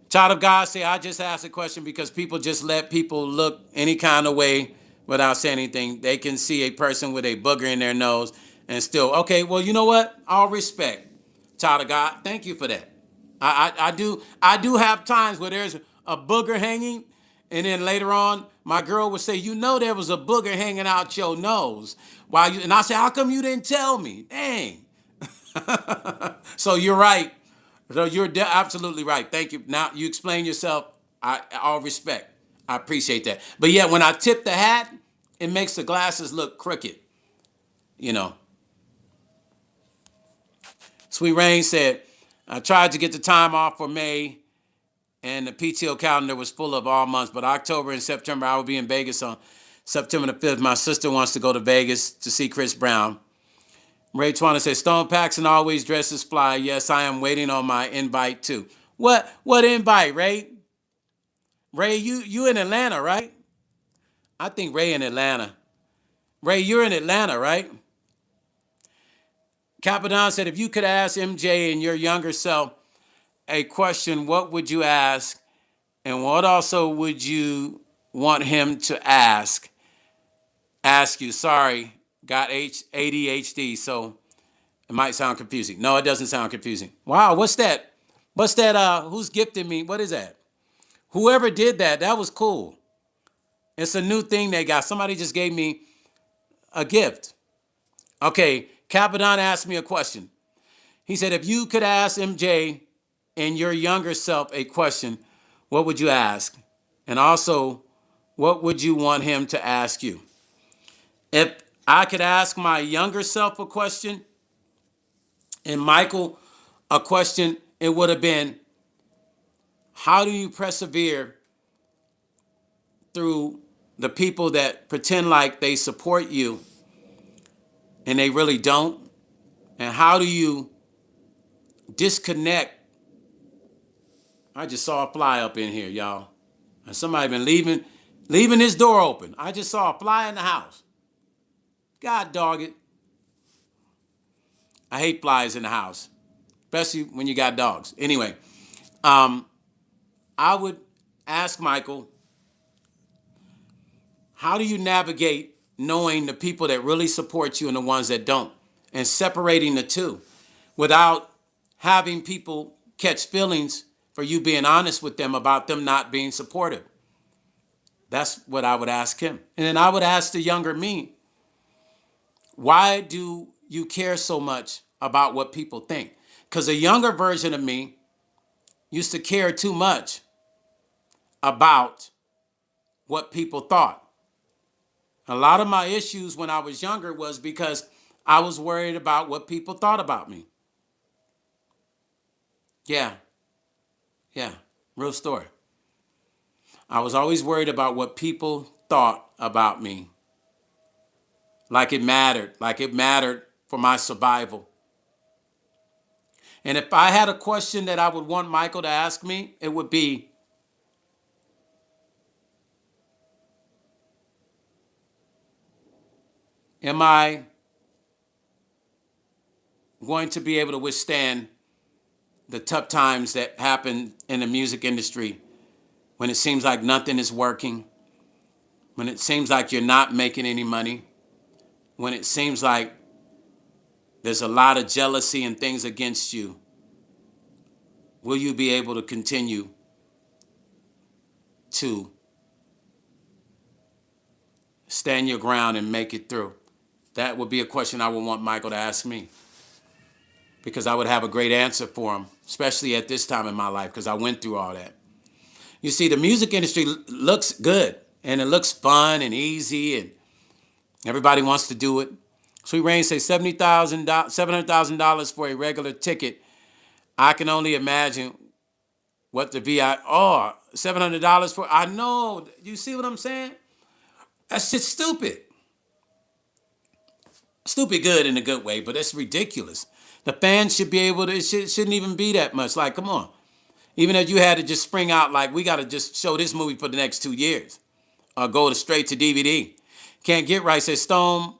Child of God say, I just asked a question because people just let people look any kind of way without saying anything. They can see a person with a booger in their nose and still, okay, well, you know what? All respect, child of God. Thank you for that. I do have times where there's a booger hanging, and then later on, my girl would say, you know there was a booger hanging out your nose. And I say, how come you didn't tell me? Dang. So you're right. So you're absolutely right. Thank you. Now you explain yourself. All respect. I appreciate that. But yeah, when I tip the hat, it makes the glasses look crooked. You know. Sweet Rain said, I tried to get the time off for May, and the PTO calendar was full of all months. But October and September, I will be in Vegas on September the 5th. My sister wants to go to Vegas to see Chris Brown. Ray Twana says, Stone Paxton always dresses fly. Yes, I am waiting on my invite too. What invite, Ray? Ray, you in Atlanta, right? I think Ray in Atlanta. Ray, you're in Atlanta, right? Capadon said, if you could ask MJ and your younger self a question, what would you ask? And what also would you want him to ask you? Sorry, got ADHD, so It might sound confusing. No, it doesn't sound confusing. Wow, what's that? What's that? Who's gifting me? What is that? Whoever did that, that was cool. It's a new thing they got. Somebody just gave me a gift. Okay, Capadon asked me a question. He said, if you could ask MJ and your younger self a question, what would you ask? And also, what would you want him to ask you? If I could ask my younger self a question and Michael a question, it would have been, how do you persevere through the people that pretend like they support you and they really don't? And how do you disconnect? I just saw a fly up in here, y'all. And somebody been leaving this door open. I just saw a fly in the house. God dog it. I hate flies in the house, especially when you got dogs. Anyway, I would ask Michael, how do you navigate knowing the people that really support you and the ones that don't, and separating the two without having people catch feelings for you being honest with them about them not being supportive? That's what I would ask him. And then I would ask the younger me, why do you care so much about what people think? Because a younger version of me used to care too much about what people thought. A lot of my issues when I was younger was because I was worried about what people thought about me. Yeah, yeah, real story. I was always worried about what people thought about me. Like it mattered for my survival. And if I had a question that I would want Michael to ask me, it would be, am I going to be able to withstand the tough times that happen in the music industry when it seems like nothing is working, when it seems like you're not making any money, when it seems like there's a lot of jealousy and things against you? Will you be able to continue to stand your ground and make it through? That would be a question I would want Michael to ask me, because I would have a great answer for him, especially at this time in my life, because I went through all that. You see, the music industry looks good and it looks fun and easy and everybody wants to do it. Sweet Rain says $700,000 for a regular ticket. I can only imagine what the VI, $700 for, I know, you see what I'm saying? That's just stupid. Stupid good in a good way, but it's ridiculous. The fans should be able to, shouldn't even be that much. Like, come on. Even if you had to just spring out, like, we got to just show this movie for the next 2 years or go straight to DVD. Can't Get Right says Stone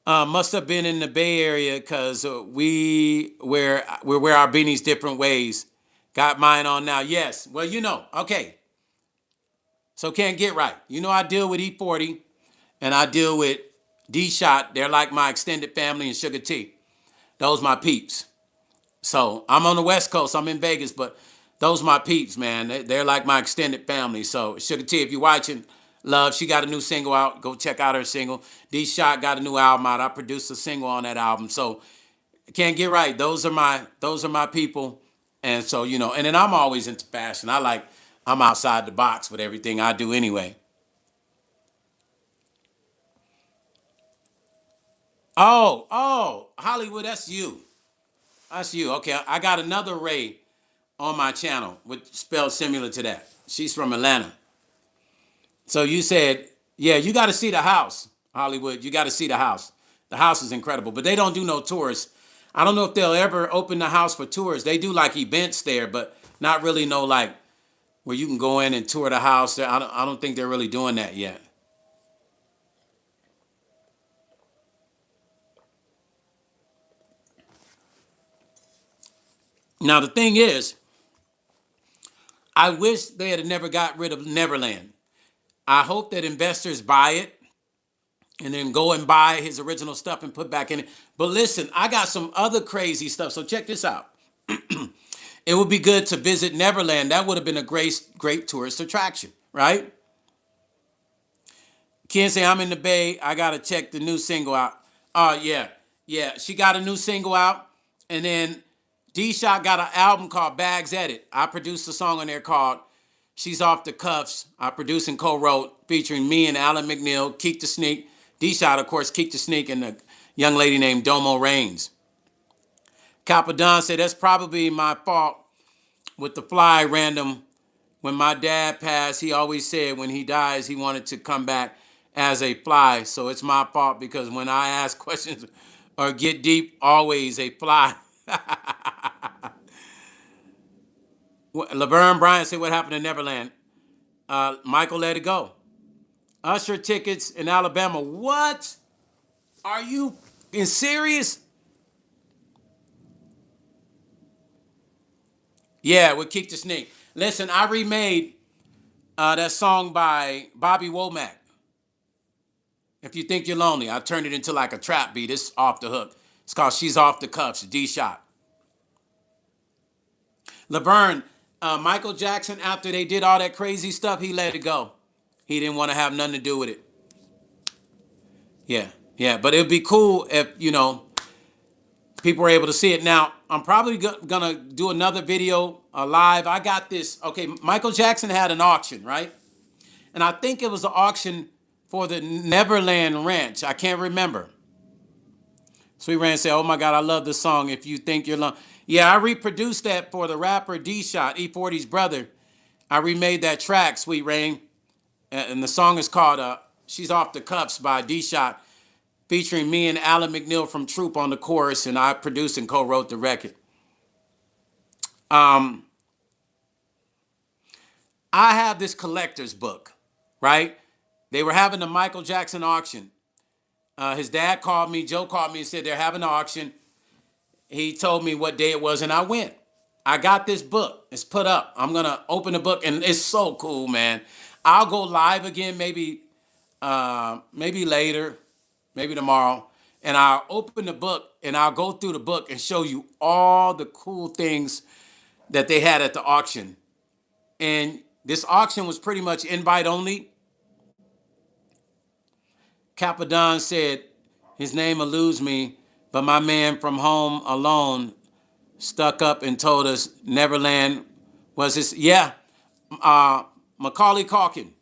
must have been in the Bay Area because we wear our beanies different ways. Got mine on now. Yes. Well, okay. So Can't Get Right. I deal with E40 and I deal with D-Shot. They're like my extended family and Sugar T. Those my peeps. So I'm on the West Coast. I'm in Vegas, but those my peeps, man. They're like my extended family. So Sugar T, if you're watching, love, she got a new single out. Go check out her single. D-Shot got a new album out. I produced a single on that album. So Can't Get Right. Those are my people. And so, and then I'm always into fashion. I'm outside the box with everything I do anyway. Oh, Hollywood, that's you. That's you. Okay, I got another Ray on my channel, which spelled similar to that. She's from Atlanta. So you said, yeah, you got to see the house, Hollywood. You got to see the house. The house is incredible, but they don't do no tours. I don't know if they'll ever open the house for tours. They do like events there, but not really no like where you can go in and tour the house. I don't think they're really doing that yet. Now the thing is, I wish they had never got rid of Neverland. I hope that investors buy it and then go and buy his original stuff and put back in it. But listen, I got some other crazy stuff. So check this out. It would be good to visit Neverland. That would have been a great tourist attraction, right? Ken say, I'm in the Bay. I got to check the new single out. Oh, yeah. Yeah, she got a new single out. And then D-Shot got an album called Bags Edit. I produced a song on there called She's Off the Cuffs. I produced and co-wrote featuring me and Alan McNeil, Keek the Sneak. D-Shot, of course, Keek the Sneak, and a young lady named Domo Raines. Capadon said, that's probably my fault with the fly random. When my dad passed, he always said when he dies, he wanted to come back as a fly. So it's my fault because when I ask questions or get deep, always a fly. Laverne Bryant said, what happened to Neverland? Michael let it go. Usher tickets in Alabama. What? Are you serious? Yeah, with Kick the Snake. Listen, I remade that song by Bobby Womack. If you think you're lonely, I turned it into like a trap beat. It's off the hook. It's called She's Off the Cuffs, D-Shot. Laverne, Michael Jackson, after they did all that crazy stuff, he let it go. He didn't want to have nothing to do with it. Yeah, yeah. But it'd be cool if, people were able to see it. Now, I'm probably going to do another video live. I got this. Okay, Michael Jackson had an auction, right? And I think it was the auction for the Neverland Ranch. I can't remember. Sweet Rain said, oh my God, I love the song, If You Think You're Alone. Yeah, I reproduced that for the rapper D-Shot, E40's brother. I remade that track, Sweet Rain. And the song is called She's Off the Cuffs by D-Shot, featuring me and Alan McNeil from Troop on the chorus, and I produced and co-wrote the record. I have this collector's book, right? They were having the Michael Jackson auction. His dad called me, Joe called me and said they're having an auction. He told me what day it was, and I went. I got this book. It's put up. I'm going to open the book, and it's so cool, man. I'll go live again maybe later, maybe tomorrow, and I'll open the book, and I'll go through the book and show you all the cool things that they had at the auction. And this auction was pretty much invite only. Capadon said, his name eludes me, but my man from Home Alone stuck up and told us Neverland was his. Yeah, Macaulay Culkin.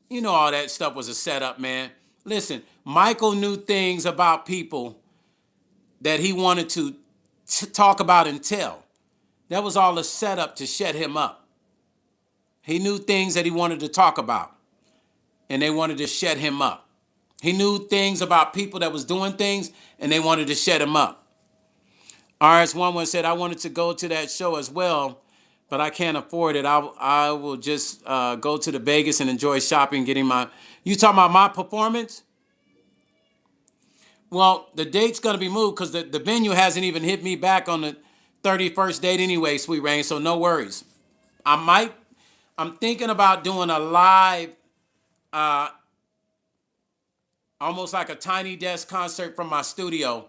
You know all that stuff was a setup, man. Listen, Michael knew things about people that he wanted to talk about and tell. That was all a setup to shut him up. He knew things that he wanted to talk about, and they wanted to shut him up. He knew things about people that was doing things, and they wanted to shut him up. RS11 said, I wanted to go to that show as well, but I can't afford it. I will just go to the Vegas and enjoy shopping, getting my... You talking about my performance? Well, the date's going to be moved because the venue hasn't even hit me back on the 31st date anyway, Sweet Rain, so no worries. I'm thinking about doing a live, almost like a tiny desk concert from my studio,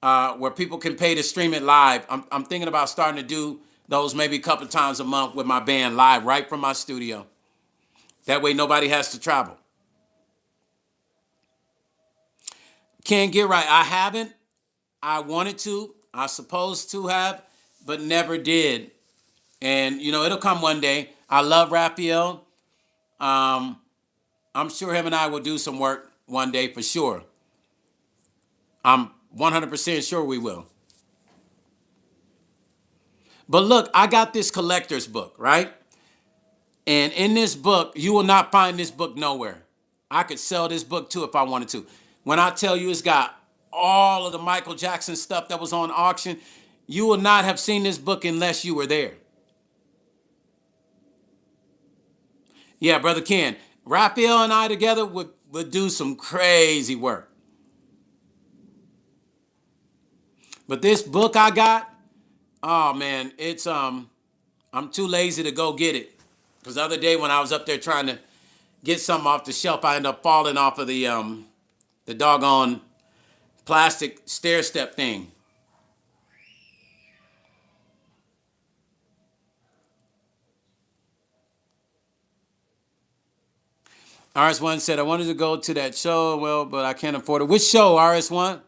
where people can pay to stream it live. I'm thinking about starting to do those maybe a couple times a month with my band live right from my studio. That way nobody has to travel. Can't get right. I haven't. I wanted to. I supposed to have, but never did. And, it'll come one day. I love Raphael. I'm sure him and I will do some work one day for sure. I'm 100% sure we will. But look, I got this collector's book, right? And in this book, you will not find this book nowhere. I could sell this book too if I wanted to. When I tell you it's got all of the Michael Jackson stuff that was on auction, you will not have seen this book unless you were there. Yeah, Brother Ken, Raphael and I together would do some crazy work. But this book I got, oh man, I'm too lazy to go get it. Because the other day when I was up there trying to get something off the shelf. I end up falling off of the doggone plastic stair step thing. RS1 said, I wanted to go to that show, well, but I can't afford it. Which show, RS1?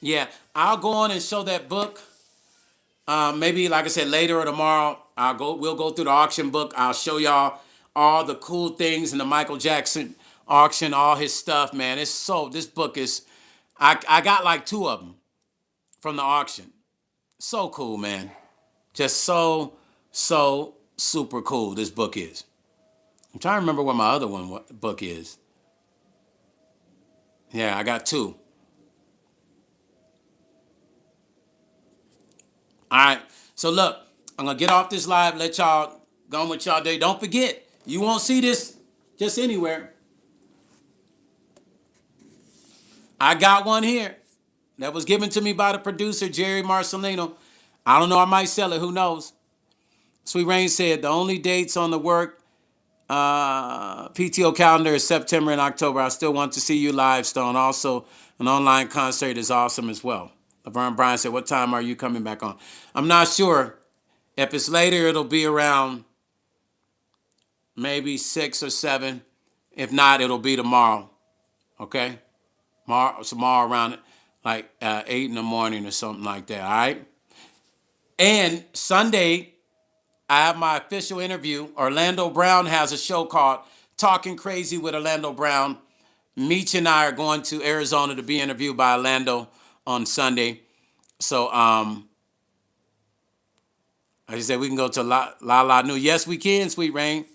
Yeah, I'll go on and show that book. Maybe, like I said, later or tomorrow, we'll go through the auction book. I'll show y'all all the cool things in the Michael Jackson auction, all his stuff, man. This book is, I got like two of them from the auction. So cool, man. Just so super cool this book is. I'm trying to remember what my other book is. Yeah, I got two. All right. So look, I'm gonna get off this live, let y'all go on with y'all day. Don't forget, you won't see this just anywhere. I got one here that was given to me by the producer, Jerry Marcelino. I don't know, I might sell it, who knows? Sweet Rain said the only dates on the work PTO calendar is September and October. I still want to see you live, Stone. Also, an online concert is awesome as well. Laverne Bryan said, what time are you coming back on? I'm not sure. If it's later, it'll be around maybe 6 or 7. If not, it'll be tomorrow. Okay? Tomorrow around like 8 in the morning or something like that. All right? And Sunday, I have my official interview. Orlando Brown has a show called Talking Crazy with Orlando Brown. Meech and I are going to Arizona to be interviewed by Orlando on Sunday. So, like I said, we can go to La New. Yes, we can, Sweet Rain.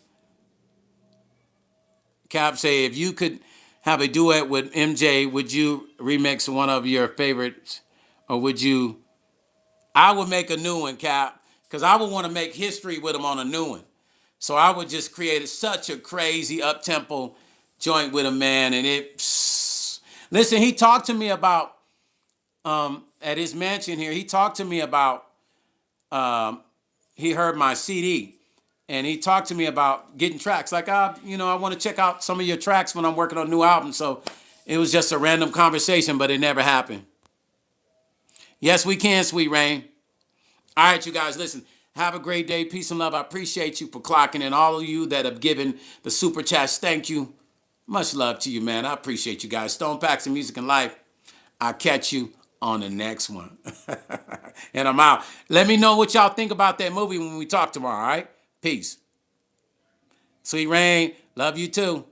Cap say, if you could have a duet with MJ, would you remix one of your favorites? Or would you? I would make a new one, Cap, because I would want to make history with him on a new one. So I would just create such a crazy up-tempo joint with him, man. And listen, he talked to me about, at his mansion here, he talked to me about, he heard my CD. And he talked to me about getting tracks. Like, I want to check out some of your tracks when I'm working on a new album. So it was just a random conversation, but it never happened. Yes, we can, Sweet Rain. All right, you guys, listen. Have a great day. Peace and love. I appreciate you for clocking in. All of you that have given the super chats, thank you. Much love to you, man. I appreciate you guys. Stone Paxton Music and Life. I'll catch you on the next one. And I'm out. Let me know what y'all think about that movie when we talk tomorrow, all right? Peace. Sweet Rain, love you too.